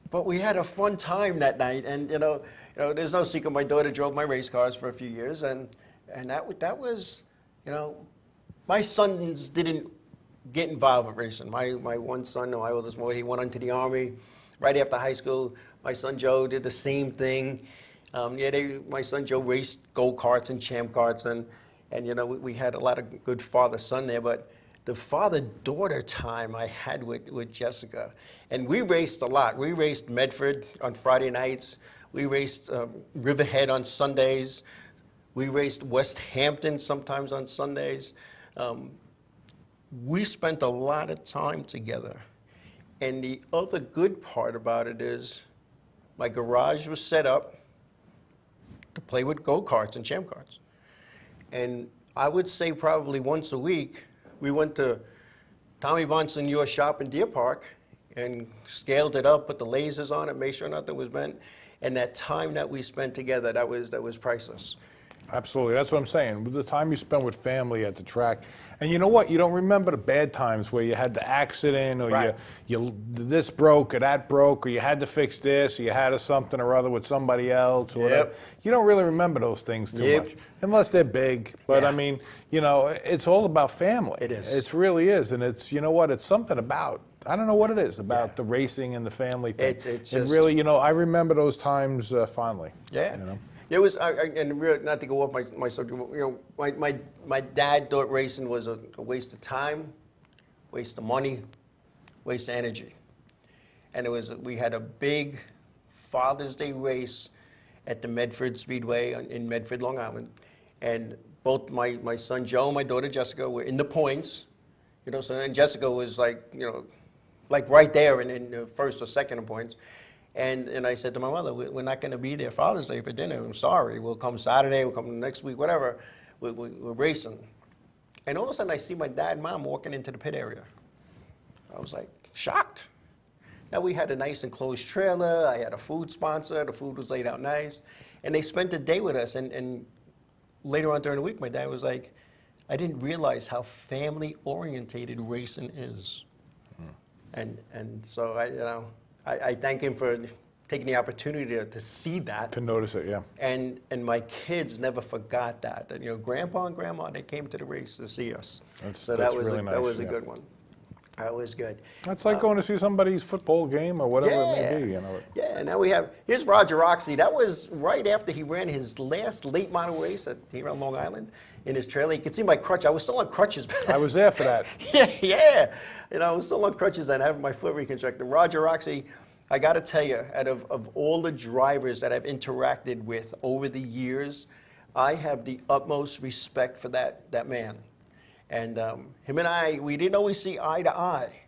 But we had a fun time that night, and you know, there's no secret. My daughter drove my race cars for a few years, and that was, you know, my sons didn't get involved with racing. My one son, my oldest boy, he went into the Army right after high school. My son Joe did the same thing. My son Joe raced go-karts and champ karts, and you know, we had a lot of good father-son there, but the father-daughter time I had with Jessica. And we raced a lot. We raced Medford on Friday nights. We raced Riverhead on Sundays. We raced West Hampton sometimes on Sundays. We spent a lot of time together. And the other good part about it is my garage was set up to play with go-karts and champ karts. And I would say probably once a week, we went to Tommy Bonson, your shop in Deer Park, and scaled it up, put the lasers on it, made sure nothing was bent. And that time that we spent together, that was priceless.
Absolutely. That's what I'm saying. With the time you spend with family at the track. And you know what? You don't remember the bad times where you had the accident or you this broke or that broke or you had to fix this or you had something or other with somebody else or whatever. You don't really remember those things too much unless they're big. But I mean, you know, it's all about family.
It is.
It really is. And it's, you know what? It's something about, I don't know what it is about the racing and the family thing.
It's
it
just,
really, you know, I remember those times fondly.
Yeah.
You know?
It was, and really, not to go off my subject, you know, my dad thought racing was a waste of time, waste of money, waste of energy. And we had a big Father's Day race at the Medford Speedway in Medford, Long Island. And both my son Joe and my daughter Jessica were in the points, you know, so and Jessica was like, you know, like right there in the first or second in points. And I said to my mother, we're not going to be there Father's Day for dinner. I'm sorry. We'll come Saturday. We'll come next week, whatever. We're racing. And all of a sudden, I see my dad and mom walking into the pit area. I was like, shocked. Now, we had a nice enclosed trailer. I had a food sponsor. The food was laid out nice. And they spent the day with us. And later on during the week, my dad was like, I didn't realize how family-orientated racing is. And so, I thank him for taking the opportunity to see that.
To notice it, yeah.
And my kids never forgot that. You know, Grandpa and Grandma, they came to the race to see us.
That's
that was
really nice,
that was a good one. That was good.
That's like going to see somebody's football game or whatever it may be, you know.
Yeah, now here's Roger Oxley. That was right after he ran his last late model race here on Long Island in his trailer. You can see my crutch. I was still on crutches.
I was there for that.
yeah. You know, I was still on crutches and having my foot reconstructed. Roger Oxley, I got to tell you, out of all the drivers that I've interacted with over the years, I have the utmost respect for that man. And him and I, we didn't always see eye to eye.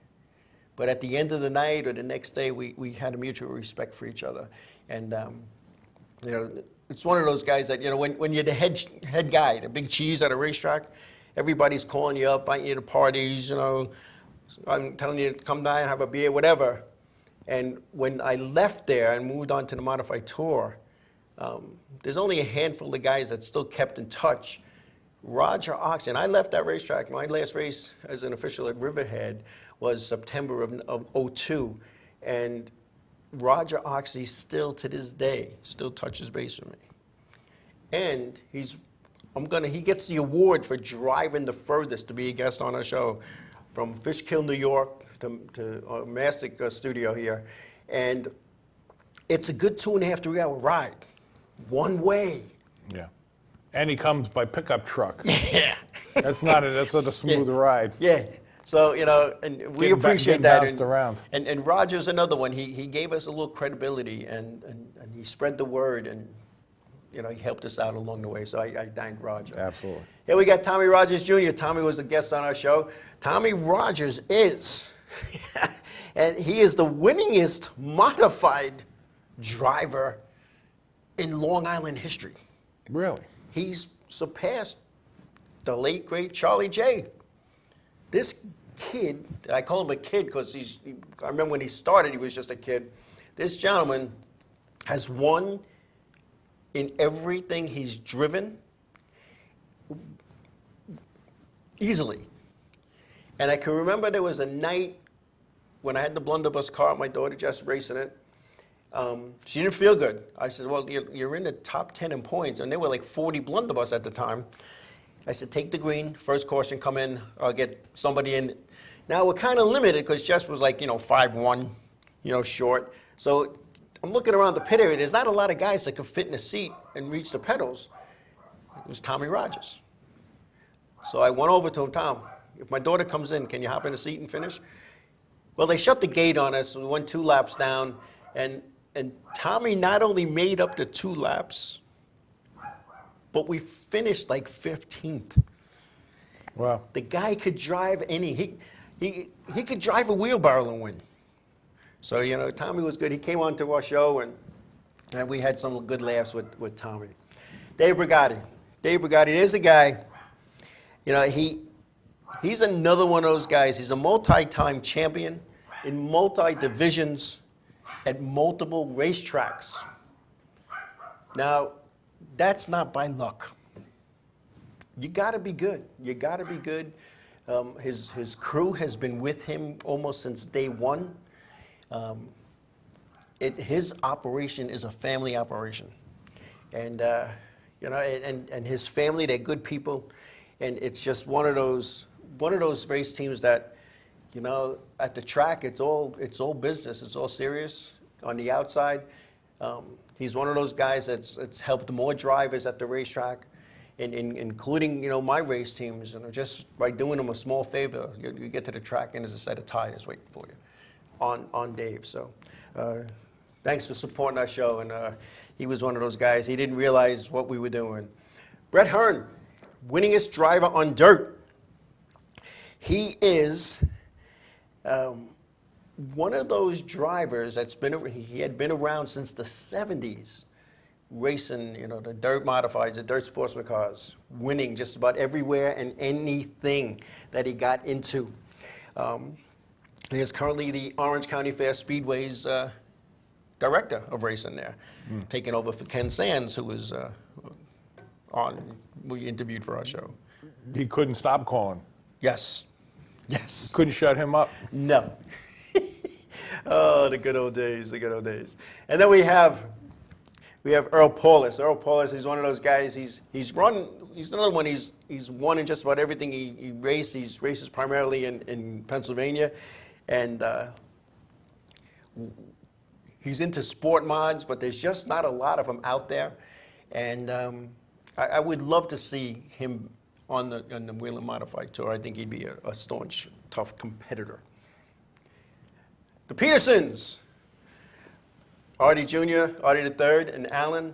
But at the end of the night or the next day, we had a mutual respect for each other. And, you know, it's one of those guys that, you know, when you're the head guy, the big cheese at a racetrack, everybody's calling you up, inviting you to parties, you know, I'm telling you to come down and have a beer, whatever. And when I left there and moved on to the Modified Tour, there's only a handful of guys that still kept in touch. Roger Oxley, and I left that racetrack. My last race as an official at Riverhead was September of 02. And Roger Oxley still to this day, still touches base with me. And he gets the award for driving the furthest to be a guest on our show from Fishkill, New York to our Mastic studio here. And it's a good 2.5 to 3 hour ride, one way.
Yeah. And he comes by pickup truck.
Yeah.
That's not a smooth ride.
Yeah. So, you know, and we appreciate
that.
And Roger's another one. He gave us a little credibility and he spread the word and, you know, he helped us out along the way. So I thank Roger.
Absolutely.
Here we got Tommy Rodgers Jr. Tommy was a guest on our show. Tommy Rodgers is, and he is the winningest modified driver in Long Island history.
Really?
He's surpassed the late, great Charlie J. This kid, I call him a kid because I remember when he started, he was just a kid. This gentleman has won in everything he's driven easily. And I can remember there was a night when I had the blunderbuss car, my daughter just racing it. She didn't feel good. I said, well, you're in the top 10 in points, and there were like 40 blunderbuss at the time. I said, take the green, first caution, come in, I'll get somebody in. Now, we're kind of limited because Jess was like, 5'1", short. So I'm looking around the pit area. There's not a lot of guys that could fit in a seat and reach the pedals. It was Tommy Rodgers. So I went over to him, Tom, if my daughter comes in, can you hop in the seat and finish? Well, they shut the gate on us. We went 2 laps down, and Tommy not only made up the 2 laps, but we finished like 15th.
Wow.
The guy could drive he could drive a wheelbarrow and win. So, Tommy was good. He came on to our show, and we had some good laughs with Tommy. Dave Brigatti. There's a guy, he's another one of those guys. He's a multi-time champion in multi-divisions at multiple racetracks. Now, that's not by luck. you got to be good. You got to be good. His crew has been with him almost since day one. His operation is a family operation, and and his family, they're good people, and it's just one of those race teams that, at the track it's all business, it's all serious. On the outside, he's one of those guys that's helped more drivers at the racetrack, including my race teams, just by doing them a small favor. You get to the track and there's a set of tires waiting for you on Dave. So thanks for supporting our show, and he was one of those guys. He didn't realize what we were doing. Brett Hearn, winningest driver on dirt. He is one of those drivers he had been around since the 70s, racing, the dirt modifieds, the dirt sportsman cars, winning just about everywhere and anything that he got into. He is currently the Orange County Fair Speedway's director of racing there, taking over for Ken Sands, who was we interviewed for our show.
He couldn't stop calling.
Yes.
Couldn't shut him up.
No. Oh, the good old days, the good old days. And then we have Earl Paulus. Earl Paulus, he's one of those guys. He's another one. He's won in just about everything he raced. He races primarily in Pennsylvania, and he's into sport mods, but there's just not a lot of them out there. And I would love to see him on the Whelen Modified Tour. I think he'd be a staunch, tough competitor. The Petersons, Marty Jr., Marty III, and Alan.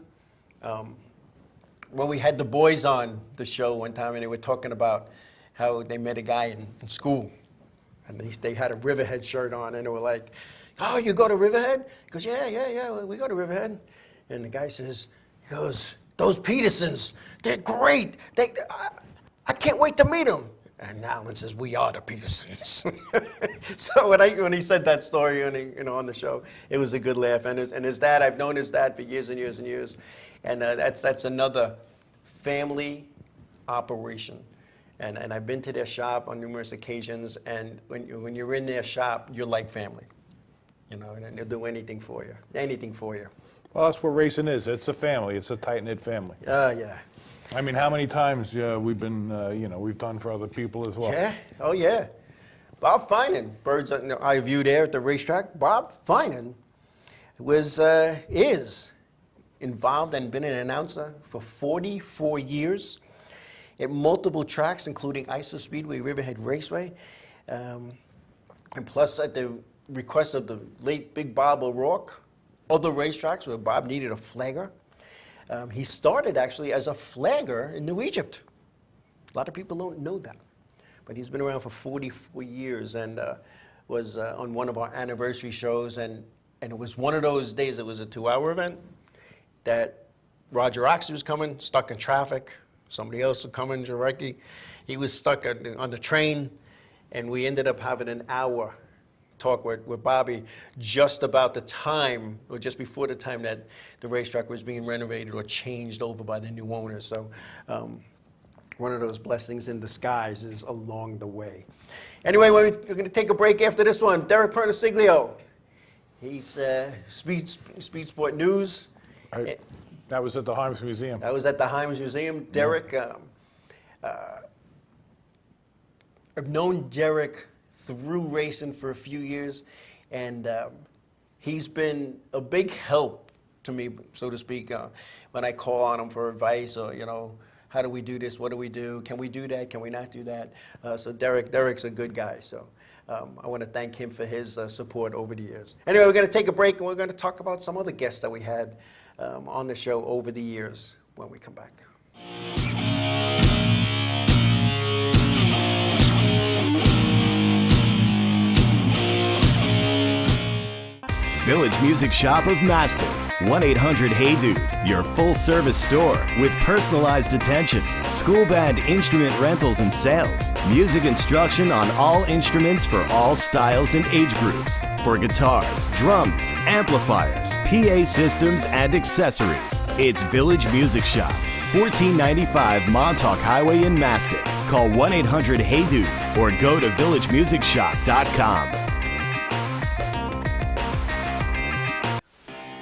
When we had the boys on the show one time, and they were talking about how they met a guy in school, and they had a Riverhead shirt on, and they were like, "Oh, you go to Riverhead?" He goes, "Yeah, we go to Riverhead." And the guy says, "Those Petersons, they're great. I can't wait to meet them." And Alan says, "We are the Petersons." So when he said that story on the show, it was a good laugh. And his dad, I've known his dad for years and years and years, and that's another family operation. And I've been to their shop on numerous occasions. And when you're in their shop, you're like family, and they'll do anything for you,
Well, that's what racing is. It's a family. It's a tight-knit family.
Yeah.
I mean, how many times we've been, we've done for other people as well.
Yeah. Oh, yeah. Bob Finan, bird's eye view there at the racetrack. Bob Finan is involved and been an announcer for 44 years at multiple tracks, including ISO Speedway, Riverhead Raceway, and plus at the request of the late Big Bob O'Rourke, other racetracks where Bob needed a flagger. He started actually as a flagger in New Egypt. A lot of people don't know that. But he's been around for 44 years and was on one of our anniversary shows. And it was one of those days, it was a 2-hour event, that Roger Oxley was coming, stuck in traffic. Somebody else was coming directly. He was stuck on the train, and we ended up having an hour talk with Bobby just about the time, or just before the time that the racetrack was being renovated or changed over by the new owner. So one of those blessings in disguise is along the way. Anyway, we're going to take a break after this one. Derek Perniciglio. He's Speed Sport News.
That was at the Hines Museum.
That was at the Hines Museum. Derek, I've known Derek through racing for a few years, and he's been a big help to me, so to speak, when I call on him for advice or, how do we do this? What do we do? Can we do that? Can we not do that? So Derek's a good guy, so I want to thank him for his support over the years. Anyway, we're going to take a break, and we're going to talk about some other guests that we had on the show over the years when we come back.
Village Music Shop of Mastic. 1-800-HEY-DUDE. Your full-service store with personalized attention, school band instrument rentals and sales, music instruction on all instruments for all styles and age groups, for guitars, drums, amplifiers, PA systems, and accessories. It's Village Music Shop. 1495 Montauk Highway in Mastic. Call 1-800-HEY-DUDE or go to villagemusicshop.com.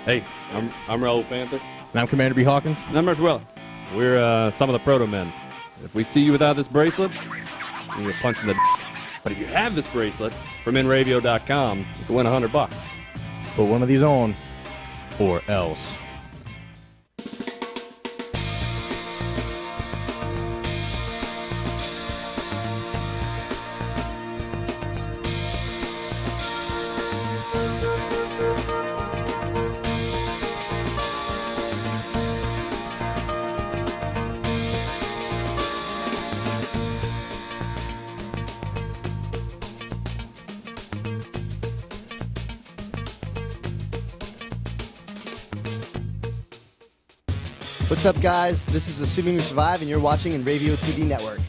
Hey, I'm Raul Panther.
And I'm Commander B. Hawkins.
And I'm Mark Willett. We're some of the proto men. If we see you without this bracelet, you're punching the But if you have this bracelet from Inravio.com, you can win $100.
Put one of these on.
Or else.
What's up, guys? This is Assuming We Survive, and you're watching Inravio TV Network.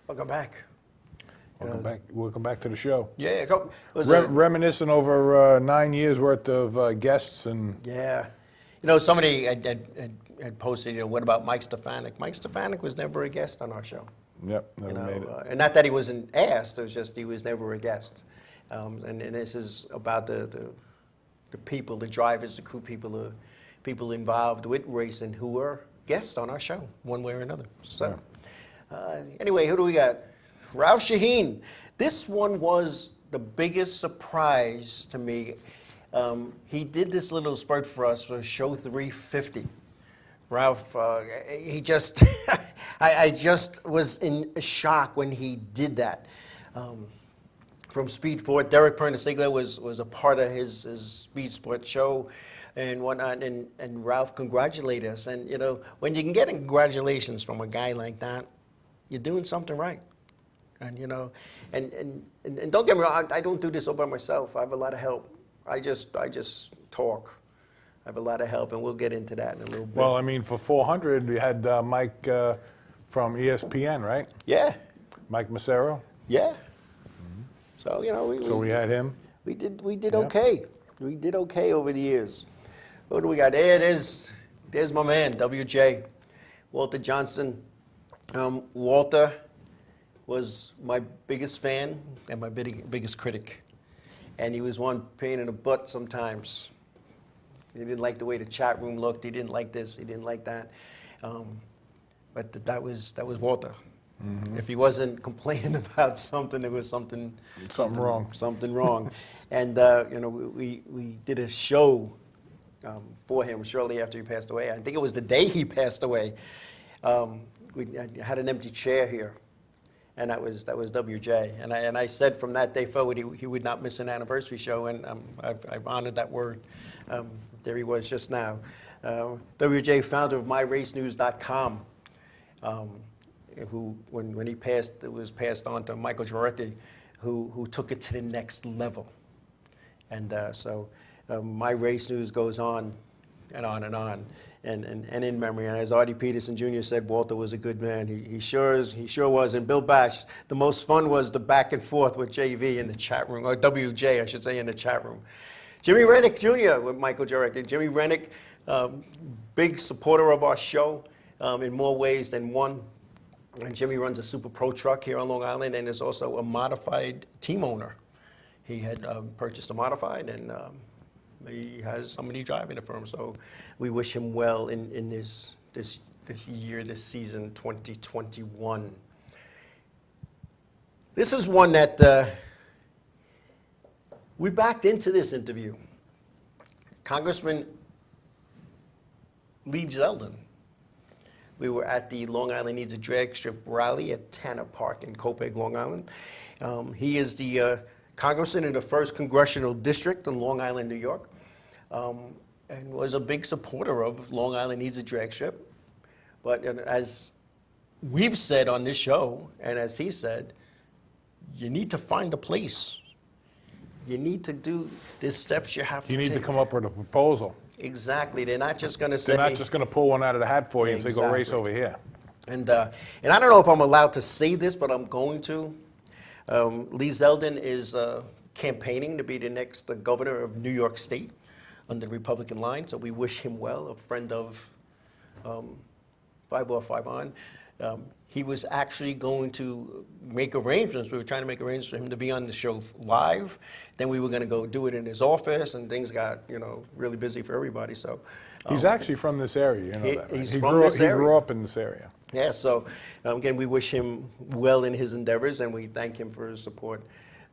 Welcome back.
Welcome back to the show.
Yeah,
Reminiscing over 9 years worth of guests and.
Yeah, you know, somebody had posted, you know, what about Mike Stefanik? Mike Stefanik was never a guest on our show.
Yep, never made it.
And not that he wasn't asked; it was just he was never a guest. And this is about the people, the drivers, the crew people, people involved with racing who were guests on our show, one way or another. So, anyway, who do we got? Ralph Shaheen. This one was the biggest surprise to me. He did this little spurt for us for show 350. Ralph, he just, I just was in shock when he did that. From Speed Sport, Derek Pernisiglia was a part of his Speed Sport show and whatnot, and Ralph congratulated us. And, you know, when you can get congratulations from a guy like that, you're doing something right. And, you know, and don't get me wrong, I don't do this all by myself. I have a lot of help. I just talk. I have a lot of help, and we'll get into that in a little bit.
Well, I mean, for 400, we had Mike from ESPN, right?
Yeah.
Mike Massaro?
Yeah. So, you know,
we had him.
We did okay. We did okay over the years. What do we got? There's my man, WJ, Walter Johnson. Walter was my biggest fan and my biggest critic. And he was one pain in the butt sometimes. He didn't like the way the chat room looked. He didn't like this. He didn't like that. But that was Walter. Mm-hmm. If he wasn't complaining about something, there was something
wrong.
Something wrong. And you know, we did a show for him shortly after he passed away. I think it was the day he passed away. We had an empty chair here, and that was WJ. And I said from that day forward he would not miss an anniversary show, and I've honored that word. There he was just now. WJ, founder of MyRaceNews.com, who, when he passed, it was passed on to Michael Giorgetti, who took it to the next level. And so My Race News goes on and on and on, and in memory. And as Artie Peterson Jr. said, Walter was a good man. He sure was. And Bill Bash, the most fun was the back and forth with JV in the chat room, or WJ, I should say, in the chat room. Jimmy Rennick Jr. with Michael Giorgetti. Jimmy Rennick, big supporter of our show in more ways than one. And Jimmy runs a Super Pro truck here on Long Island and is also a modified team owner. He had purchased a modified, and he has somebody driving it for him. So we wish him well in this year, this season, 2021. This is one that we backed into this interview. Congressman Lee Zeldin. We were at the Long Island Needs a Drag Strip rally at Tanner Park in Copeg, Long Island. He is the congressman in the 1st Congressional District in Long Island, New York, and was a big supporter of Long Island Needs a Drag Strip. But as we've said on this show, and as he said, you need to find a place. You need to do the steps you have to take.
You need to come up with a proposal.
Exactly. They're not just going to say.
They're not just going to pull one out of the hat for you and say, go race over here.
And I don't know if I'm allowed to say this, but I'm going to. Lee Zeldin is campaigning to be the next governor of New York State under the Republican line, so we wish him well, a friend of 5 Off, 5 On. He was actually going to make arrangements. We were trying to make arrangements for him to be on the show live. Then we were going to go do it in his office, and things got, really busy for everybody. So
he's actually from this area, you know that, right?
He's from this area.
He grew up in this area.
Yeah, so again, we wish him well in his endeavors, and we thank him for his support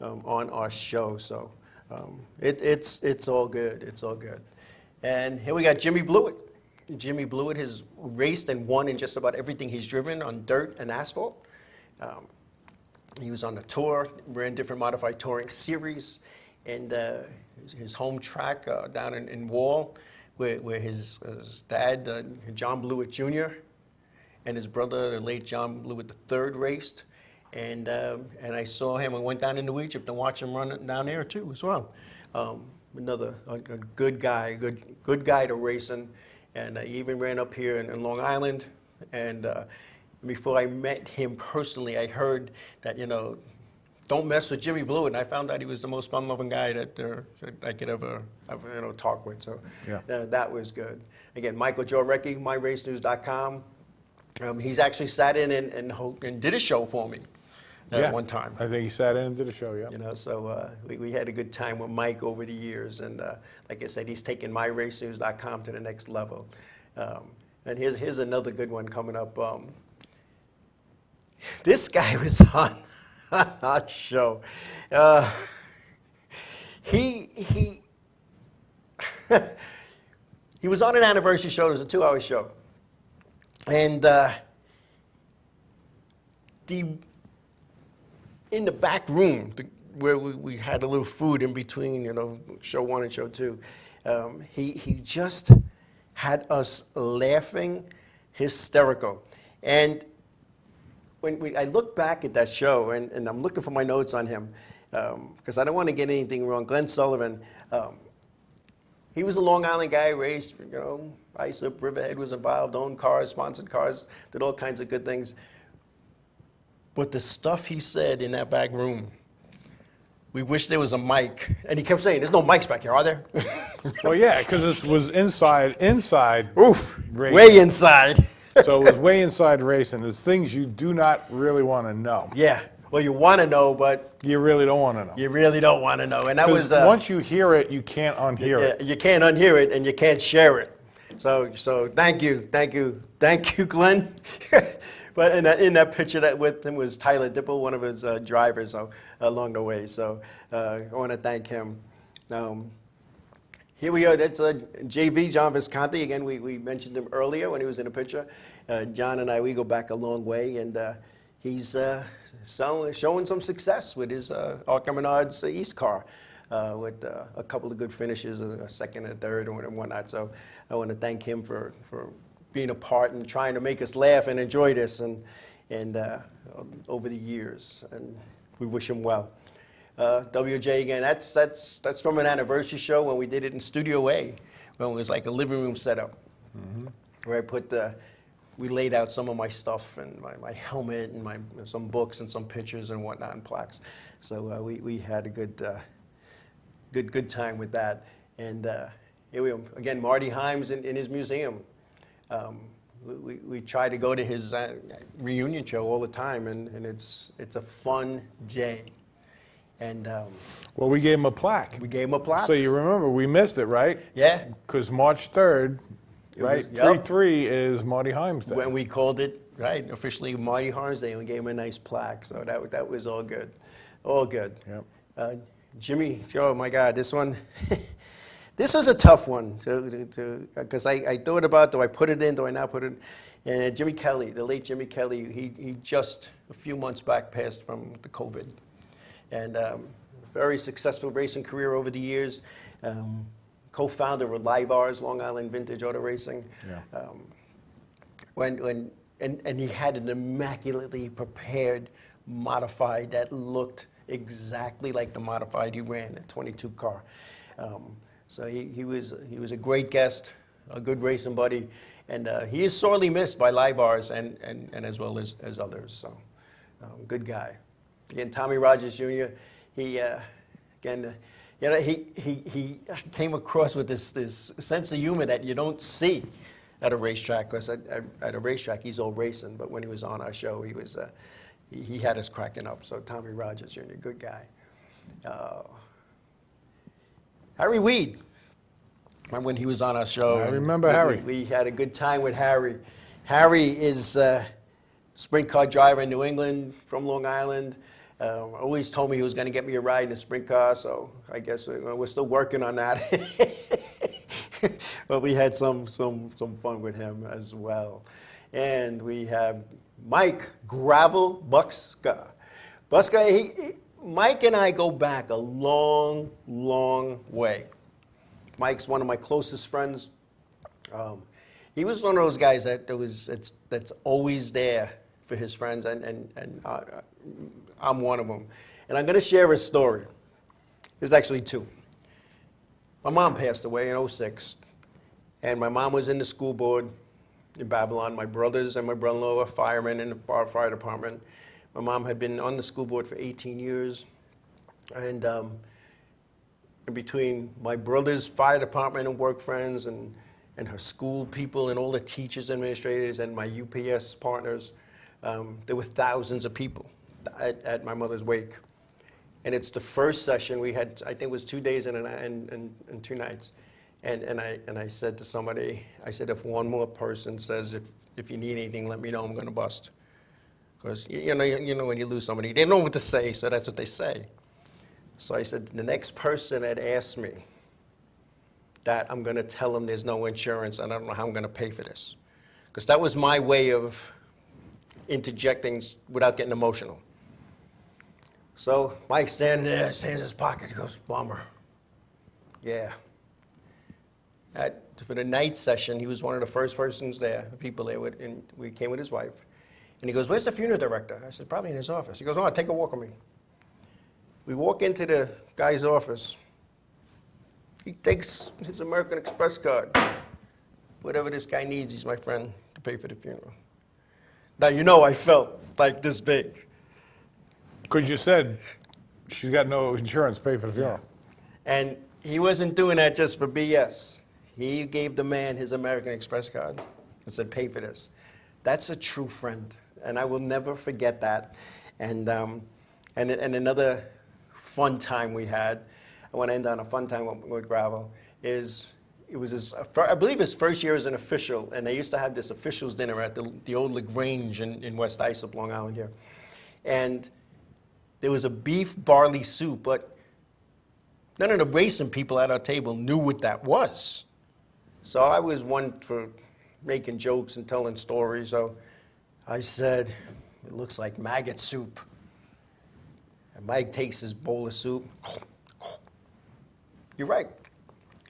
on our show. So it's all good. It's all good. And here we got Jimmy Blewett. Jimmy Blewett has raced and won in just about everything he's driven on dirt and asphalt. He was on the tour, ran different modified touring series, and his home track down in Wall, where his dad, John Blewett Jr., and his brother, the late John Blewett III, raced. And I saw him. I went down into Egypt and watched him run down there too, as well. Another a good guy, good guy to racing. And he even ran up here in Long Island. And before I met him personally, I heard that, don't mess with Jimmy Blewett. And I found out he was the most fun-loving guy that I could ever talk with. So
yeah.
That was good. Again, Michael Jarecki, myracenews.com. He's actually sat in and did a show for me one time.
I think he sat in and did a show, yeah.
So we had a good time with Mike over the years. And like I said, he's taken myracenews.com to the next level. And here's another good one coming up. This guy was on our show. He was on an anniversary show. It was a 2-hour show. And in the back room, where we had a little food in between, show 1 and show 2, he just had us laughing, hysterical. And when I look back at that show, and I'm looking for my notes on him, because I don't want to get anything wrong. Glenn Sullivan, he was a Long Island guy, raced, Ice Up, Riverhead was involved, owned cars, sponsored cars, did all kinds of good things. But the stuff he said in that back room, we wish there was a mic. And he kept saying, there's no mics back here, are there?
Well, yeah, because it was inside
Oof,
racing.
Way inside.
So it was way inside racing. There's things you do not really want to know.
Yeah, well, you want to know, but
you really don't want to know.
You really don't want to know. And that was...
once you hear it, you can't unhear it.
You can't unhear it, and you can't share it. So thank you, Glenn. But in that picture that with him was Tyler Dipple, one of his drivers along the way. So I want to thank him. Here we are. That's JV, John Viscanti. Again, we mentioned him earlier when he was in the picture. John and I, we go back a long way, and he's showing some success with his Arkham Menard's East car. With a couple of good finishes, a second and a third and whatnot. So I want to thank him for being a part and trying to make us laugh and enjoy this and over the years. And we wish him well. WJ again, that's from an anniversary show when we did it in Studio A, when it was like a living room setup, where we laid out some of my stuff and my helmet and some books and some pictures and whatnot and plaques. So we had a good time with that. And here we are, again, Marty Hines in his museum. We try to go to his reunion show all the time, and it's a fun day. And
well, we gave him a plaque.
We gave him a plaque.
So you remember, we missed it, right?
Yeah.
Because March 3rd, right? 3/3 is Marty Hines Day.
When we called it, right, officially Marty Hines Day, and we gave him a nice plaque. So that was all good. All good.
Yep.
Jimmy, oh my God, this one, this was a tough one because I thought about, do I put it in, do I not put it in? And Jimmy Kelly, the late Jimmy Kelly, he just a few months back passed from the COVID. And very successful racing career over the years. Co-founder of Livars, Long Island Vintage Auto Racing.
Yeah.
And he had an immaculately prepared modified that looked exactly like the modified he ran, the 22 car. So he was a great guest, a good racing buddy, and he is sorely missed by Livars and as well as others. So good guy. Again, Tommy Rodgers Jr., he came across with this sense of humor that you don't see at a racetrack. Because at a racetrack, he's all racing, but when he was on our show, he had us cracking up. So Tommy Rodgers Jr., good guy. Harry Weed, when he was on our show.
I remember Harry.
We had a good time with Harry. Harry is a sprint car driver in New England from Long Island. Always told me he was going to get me a ride in a sprint car, so I guess we're still working on that. But we had some fun with him as well. And we have Mike Gravel Buska. Mike and I go back a long, long way. Mike's one of my closest friends. He was one of those guys that's always there for his friends, and I'm one of them. And I'm going to share a story. There's actually two. My mom passed away in 2006, and my mom was in the school board in Babylon. My brothers and my brother-in-law were firemen in the fire department. My mom had been on the school board for 18 years, and between my brother's fire department and work friends and her school people and all the teachers, administrators, and my UPS partners, there were thousands of people at my mother's wake. And it's the first session we had, I think it was 2 days and 2 nights. And I said to somebody, I said, if one more person says, if you need anything, let me know, I'm going to bust. Because you know when you lose somebody, they don't know what to say, so that's what they say. So I said, the next person that asks me that, I'm going to tell them there's no insurance and I don't know how I'm going to pay for this. Because that was my way of interjecting without getting emotional. So Mike's standing there, his hands in his pocket, he goes, bummer. Yeah. For the night session, he was one of the first persons there, the people there, and we came with his wife. And he goes, where's the funeral director? I said, probably in his office. He goes, oh, take a walk with me. We walk into the guy's office. He takes his American Express card. Whatever this guy needs, he's my friend, to pay for the funeral. Now, you know I felt like this big.
Because you said she's got no insurance to pay for the funeral.
And he wasn't doing that just for BS. He gave the man his American Express card and said, pay for this. That's a true friend, and I will never forget that. And another fun time we had, I want to end on a fun time with Gravel, it was I believe his first year as an official, and they used to have this officials dinner at the old LaGrange in West Islip, Long Island here. And there was a beef barley soup, but none of the racing people at our table knew what that was. So I was one for making jokes and telling stories. So I said, it looks like maggot soup. And Mike takes his bowl of soup. You're right.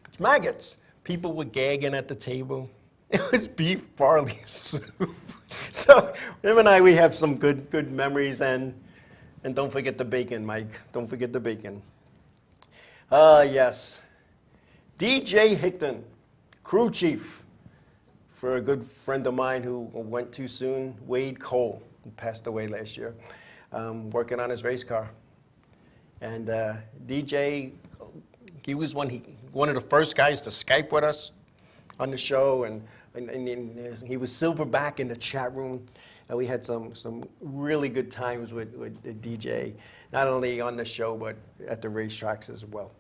It's maggots. People were gagging at the table. It was beef barley soup. So him and I, we have some good memories. And don't forget the bacon, Mike. Don't forget the bacon. Yes. DJ Hickton, crew chief for a good friend of mine who went too soon, Wade Cole, who passed away last year, working on his race car. And DJ, he was one of the first guys to Skype with us on the show, and he was silverback in the chat room. And we had some really good times with the DJ, not only on the show, but at the racetracks as well.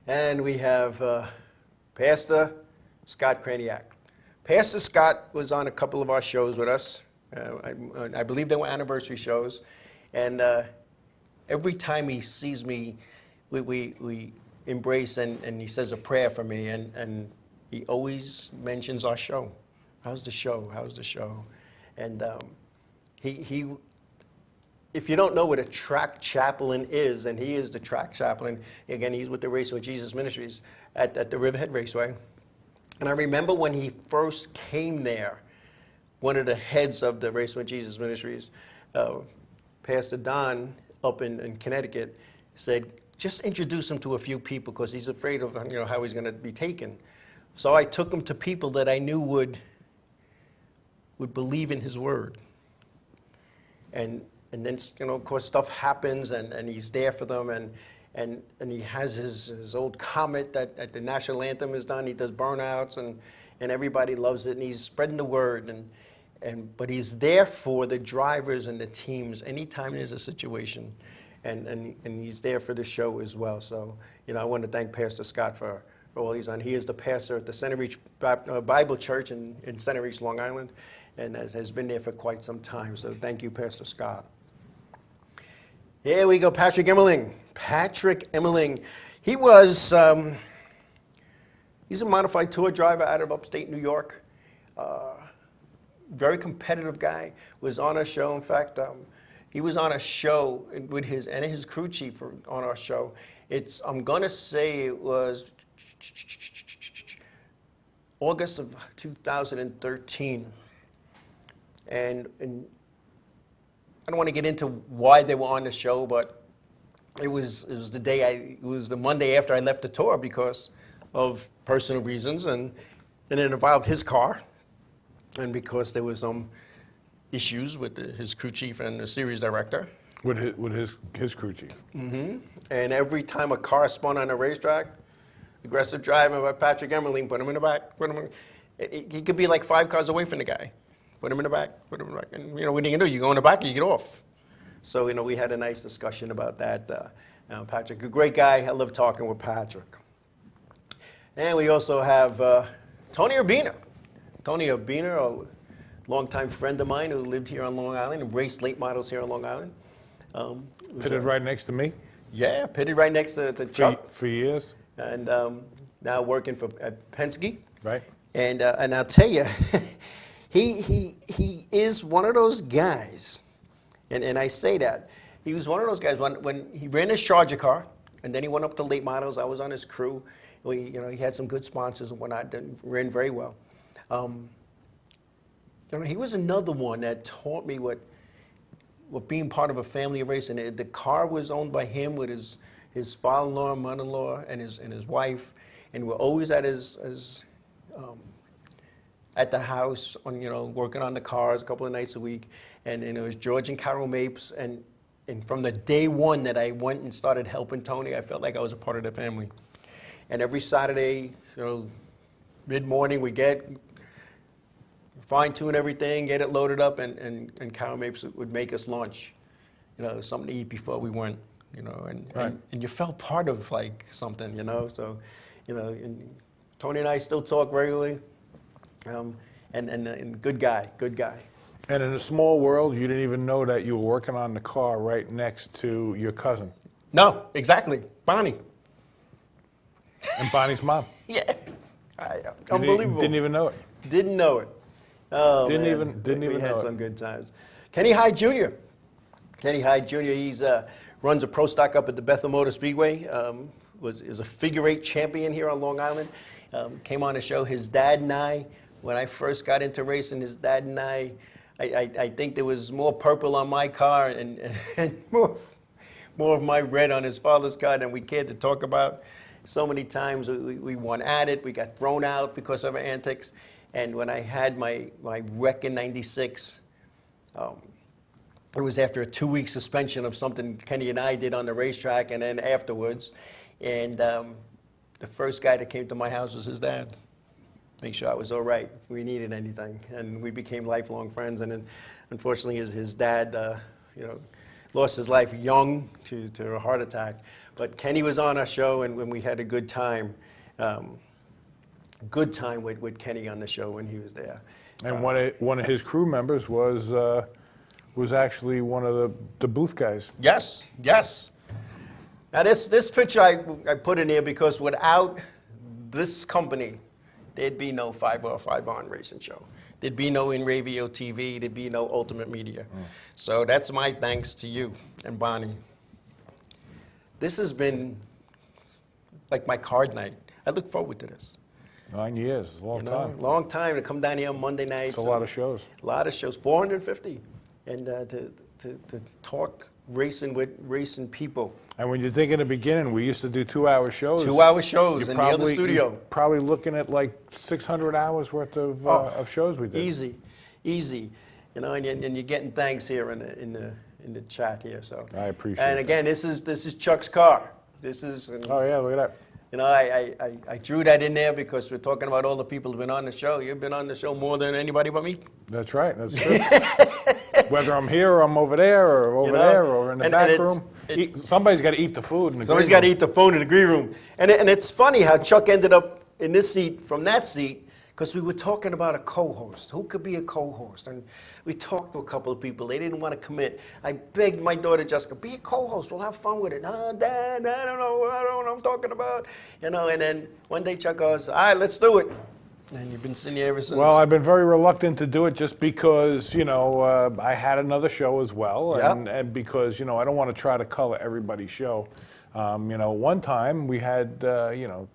And we have Pastor Scott Craniac. Pastor Scott was on a couple of our shows with us. I believe they were anniversary shows. And every time he sees me, we embrace and he says a prayer for me. And he always mentions our show. How's the show? How's the show? And if you don't know what a track chaplain is, and he is the track chaplain, again, he's with the Racing with Jesus Ministries at the Riverhead Raceway. And I remember when he first came there, one of the heads of the Racing with Jesus Ministries, Pastor Don up in Connecticut, said, just introduce him to a few people because he's afraid of how he's going to be taken. So I took him to people that I knew would believe in his word. And then, of course, stuff happens, and he's there for them, and he has his old Comet that the national anthem is done. He does burnouts, and everybody loves it, and he's spreading the word, but he's there for the drivers and the teams anytime there's a situation, and he's there for the show as well. So, I want to thank Pastor Scott for all he's done. He is the pastor at the Center Reach Bible Church in Center Reach, Long Island, and has been there for quite some time. So thank you, Pastor Scott. Here we go, Patrick Emeling. Patrick Emeling. He was, he's a modified tour driver out of upstate New York. Very competitive guy. Was on a show. In fact, he was on a show with his crew chief on our show. I'm going to say it was August of 2013. And I don't want to get into why they were on the show, but it was the Monday after I left the tour because of personal reasons, and it involved his car, and because there was some issues with his crew chief and the series director.
With his crew chief.
Mm-hmm. And every time a car spun on the racetrack, aggressive driving by Patrick Emeling, put him in the back, he could be like 5 cars away from the guy. Put him in the back, And, what are you going to do? You go in the back or you get off. So, we had a nice discussion about that. Patrick, a great guy. I love talking with Patrick. And we also have Tony Urbina. Tony Urbina, a longtime friend of mine who lived here on Long Island and raced late models here on Long Island.
Pitted right next to me?
Yeah, pitted right next to Chuck.
For years.
And now working at Penske.
Right.
And I'll tell you, he is one of those guys, and I say that. He was one of those guys when he ran his Charger car, and then he went up to late models. I was on his crew. He had some good sponsors and whatnot, and ran very well. He was another one that taught me what being part of a family of racing. The car was owned by him with his father-in-law, mother-in-law, and his wife, and we're always at at the house working on the cars a couple of nights a week. And it was George and Carol Mapes, and from the day one that I went and started helping Tony, I felt like I was a part of the family. And every Saturday, mid-morning, we fine-tune everything, get it loaded up, and Carol Mapes would make us lunch, something to eat before we went, and you felt part of like something, so, and Tony and I still talk regularly, and good guy.
And in a small world, you didn't even know that you were working on the car right next to your cousin.
No, exactly, Bonnie.
And Bonnie's mom.
Yeah, unbelievable.
Didn't even know it.
Didn't know it. Oh,
didn't
man.
even know it.
We had some good times. Kenny Hyde Jr. Kenny Hyde Jr. He's runs a pro stock up at the Bethel Motor Speedway. Is a figure 8 champion here on Long Island. Came on the show. His dad and I, when I first got into racing, his dad and I think there was more purple on my car and more of my red on his father's car than we cared to talk about. So many times we won at it. We got thrown out because of our antics. And when I had my wreck in '96, it was after a 2-week suspension of something Kenny and I did on the racetrack, and then afterwards. And the first guy that came to my house was his dad. Make sure I was all right if we needed anything. And we became lifelong friends. And then, unfortunately, his dad, lost his life young to a heart attack. But Kenny was on our show, and when we had a good time with Kenny on the show when he was there.
And one of his crew members was actually one of the booth guys.
Yes. Now this picture I put in here because without this company, there'd be no 5 on racing show. There'd be no Inravio TV. There'd be no Ultimate Media. So that's my thanks to you and Bonnie. This has been like my card night. I look forward to this.
9 years, a long time.
Long time to come down here on Monday nights.
It's a lot of shows.
A lot of shows, 450. And to talk racing with racing people.
And when you think in the beginning, we used to do 2-hour shows.
2-hour shows in the other studio.
You're probably looking at like 600 hours worth of shows we did.
Easy. And you're getting thanks here in in the chat here. So
I appreciate
And again, this is Chuck's car. This is.
Oh yeah, look at that.
You know, I drew that in there because we're talking about all the people who've been on the show. You've been on the show more than anybody but me.
That's right. That's true. Whether I'm here or I'm over there or over there or in the back room, somebody's got to eat the food in the green room.
Somebody's got to eat the food in the green room. And it's funny how Chuck ended up in this seat from that seat because we were talking about a co-host. Who could be a co-host? And we talked to a couple of people. They didn't want to commit. I begged my daughter Jessica, be a co-host. We'll have fun with it. No, Dad, I don't know what I'm talking about. You know, and then one day Chuck goes, all right, let's do it. And you've been sitting here ever since.
Well, I've been very reluctant to do it just because, you know, I had another show as well. And because, you know, I don't want to try to color everybody's show. You know, one time we had, you know,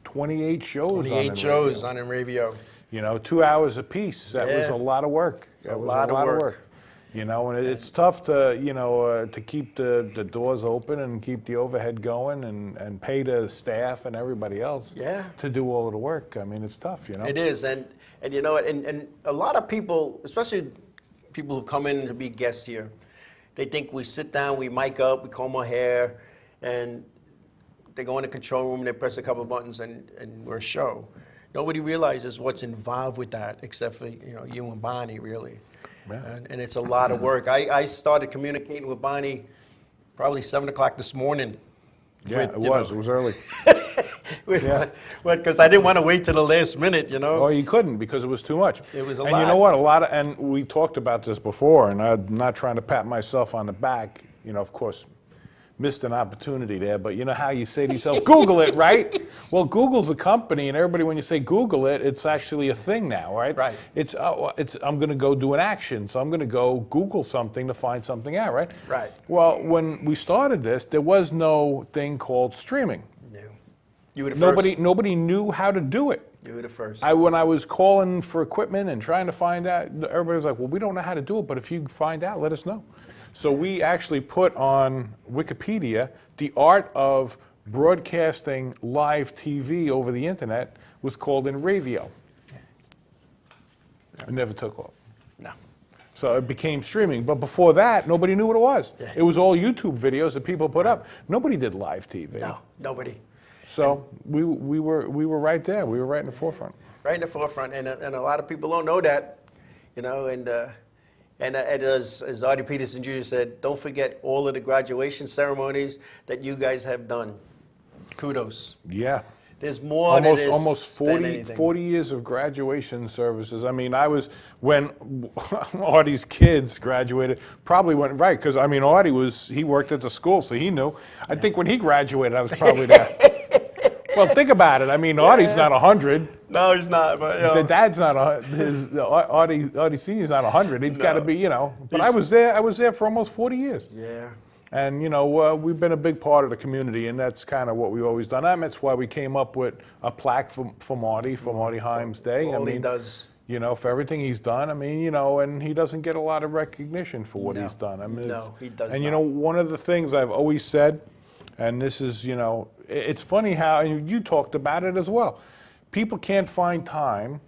28 shows
28 shows on Inravio.
You know, 2 hours apiece. That was a lot of work. That was a lot of work. You know, and it's tough to, you know, to keep the doors open and keep the overhead going and pay the staff and everybody else to do all of the work. I mean, it's tough, you know.
It is, and you know, and a lot of people, especially people who come in to be guests here, they think we sit down, we mic up, we comb our hair, and they go in the control room, they press a couple of buttons, and we're a show. Nobody realizes what's involved with that, except for, you know, you and Bonnie, really. Yeah. And it's a lot of work. I started communicating with Bonnie probably 7 o'clock this morning.
Yeah, it was early.
Because I didn't want to wait till the last minute, you know.
Oh, you couldn't because it was too much.
It was a lot.
And you know what? And we talked about this before, and I'm not trying to pat myself on the back. You know, of course, missed an opportunity there, but you know how you say to yourself, Google it, right? Well, Google's a company, and everybody, when you say Google it, it's actually a thing now, right?
Right.
It's I'm going to go do an action, so I'm going to go Google something to find something out, right?
Right.
Well, when we started this, there was no thing called streaming.
No. You were the first.
Nobody knew how to do it.
You were the first.
When I was calling for equipment and trying to find out, everybody was like, well, we don't know how to do it, but if you find out, let us know. So we actually put on Wikipedia the art of broadcasting live TV over the internet was called Inravio. It never took off.
No.
So it became streaming. But before that, nobody knew what it was. Yeah. It was all YouTube videos that people put up. Nobody did live TV.
No, nobody.
So we were right there. We were right in the forefront.
Right in the forefront, and a lot of people don't know that, you know, and as Artie Peterson Jr. said, don't forget all of the graduation ceremonies that you guys have done. Kudos.
Yeah.
There's more than this.
Almost 40 years of graduation services. I mean, when Artie's kids graduated, probably went, right, because, I mean, he worked at the school, so he knew. I think when he graduated, I was probably there. Well, think about it. I mean, Artie's not 100.
No, he's not. But, you know.
The dad's not, Artie Sr.'s not 100. He's got to be, you know. But I was there for almost 40 years.
Yeah.
And, you know, we've been a big part of the community, and that's kind of what we've always done. And that's why we came up with a plaque for Marty Hines Day.
All he does.
You know, for everything he's done. I mean, you know, and he doesn't get a lot of recognition for what he's done. I mean,
no, he does
And,
not.
you know, one of the things I've always said, and this is, you know, it's funny how, and you talked about it as well, people can't find time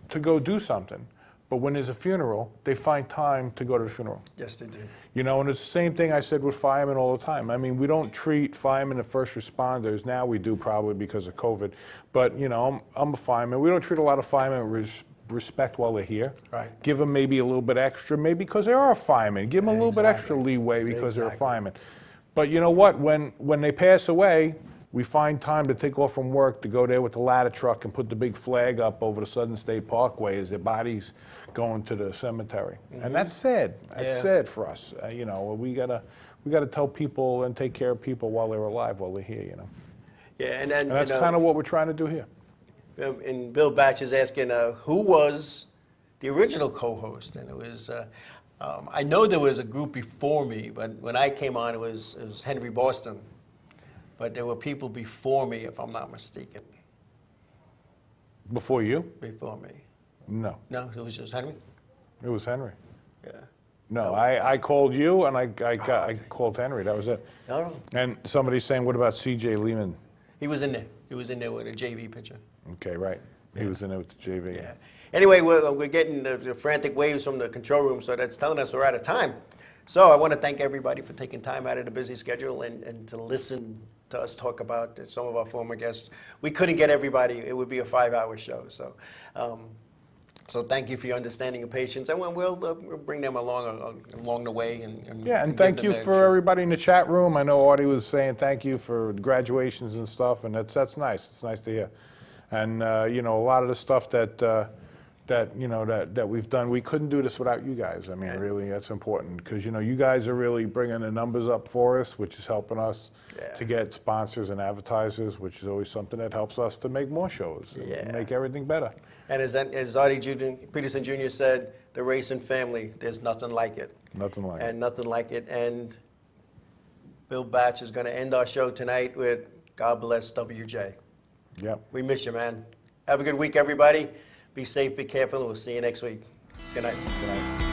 to go do something. But when there's a funeral, they find time to go to the funeral.
Yes, they do.
You know, and it's the same thing I said with firemen all the time. I mean, we don't treat firemen and first responders. Now we do probably because of COVID. But, you know, I'm a fireman. We don't treat a lot of firemen with respect while they're here.
Right.
Give them maybe a little bit extra, maybe because they are a fireman. Give them a little bit extra leeway because they're a fireman. But you know what? When they pass away, we find time to take off from work to go there with the ladder truck and put the big flag up over the Southern State Parkway as their bodies going to the cemetery. Mm-hmm. And that's sad. That's sad for us. You know, we gotta tell people and take care of people while they're alive, while they're here. You know.
Yeah, and
that's kind of what we're trying to do here.
And Bill Batch is asking, who was the original co-host? And it was. I know there was a group before me, but when I came on, it was Henry Boston. But there were people before me, if I'm not mistaken.
Before you?
Before me.
No.
No, it was just Henry?
It was Henry.
Yeah.
No, I called you, and I called Henry. That was it.
Oh.
And somebody's saying, what about C.J. Lehman?
He was in there. He was in there with a JV pitcher.
Okay, right. He was in there with the JV.
Yeah. Anyway, we're getting the frantic waves from the control room, so that's telling us we're out of time. So I want to thank everybody for taking time out of the busy schedule and to listen to us talk about some of our former guests. We couldn't get everybody. It would be a 5-hour show. So so thank you for your understanding and patience. And we'll bring them along the way.
And thank you for everybody in the chat room. I know Audie was saying thank you for graduations and stuff, and that's nice. It's nice to hear. And you know, a lot of the stuff that we've done, we couldn't do this without you guys. I mean, really, that's important because you know, you guys are really bringing the numbers up for us, which is helping us to get sponsors and advertisers, which is always something that helps us to make more shows and make everything better.
And as Artie Peterson Jr. said, the racing family, there's nothing like it.
Nothing like it.
And nothing like it. And Bill Batch is going to end our show tonight with God Bless WJ.
Yep.
We miss you, man. Have a good week, everybody. Be safe, be careful, and we'll see you next week. Good night.
Good night.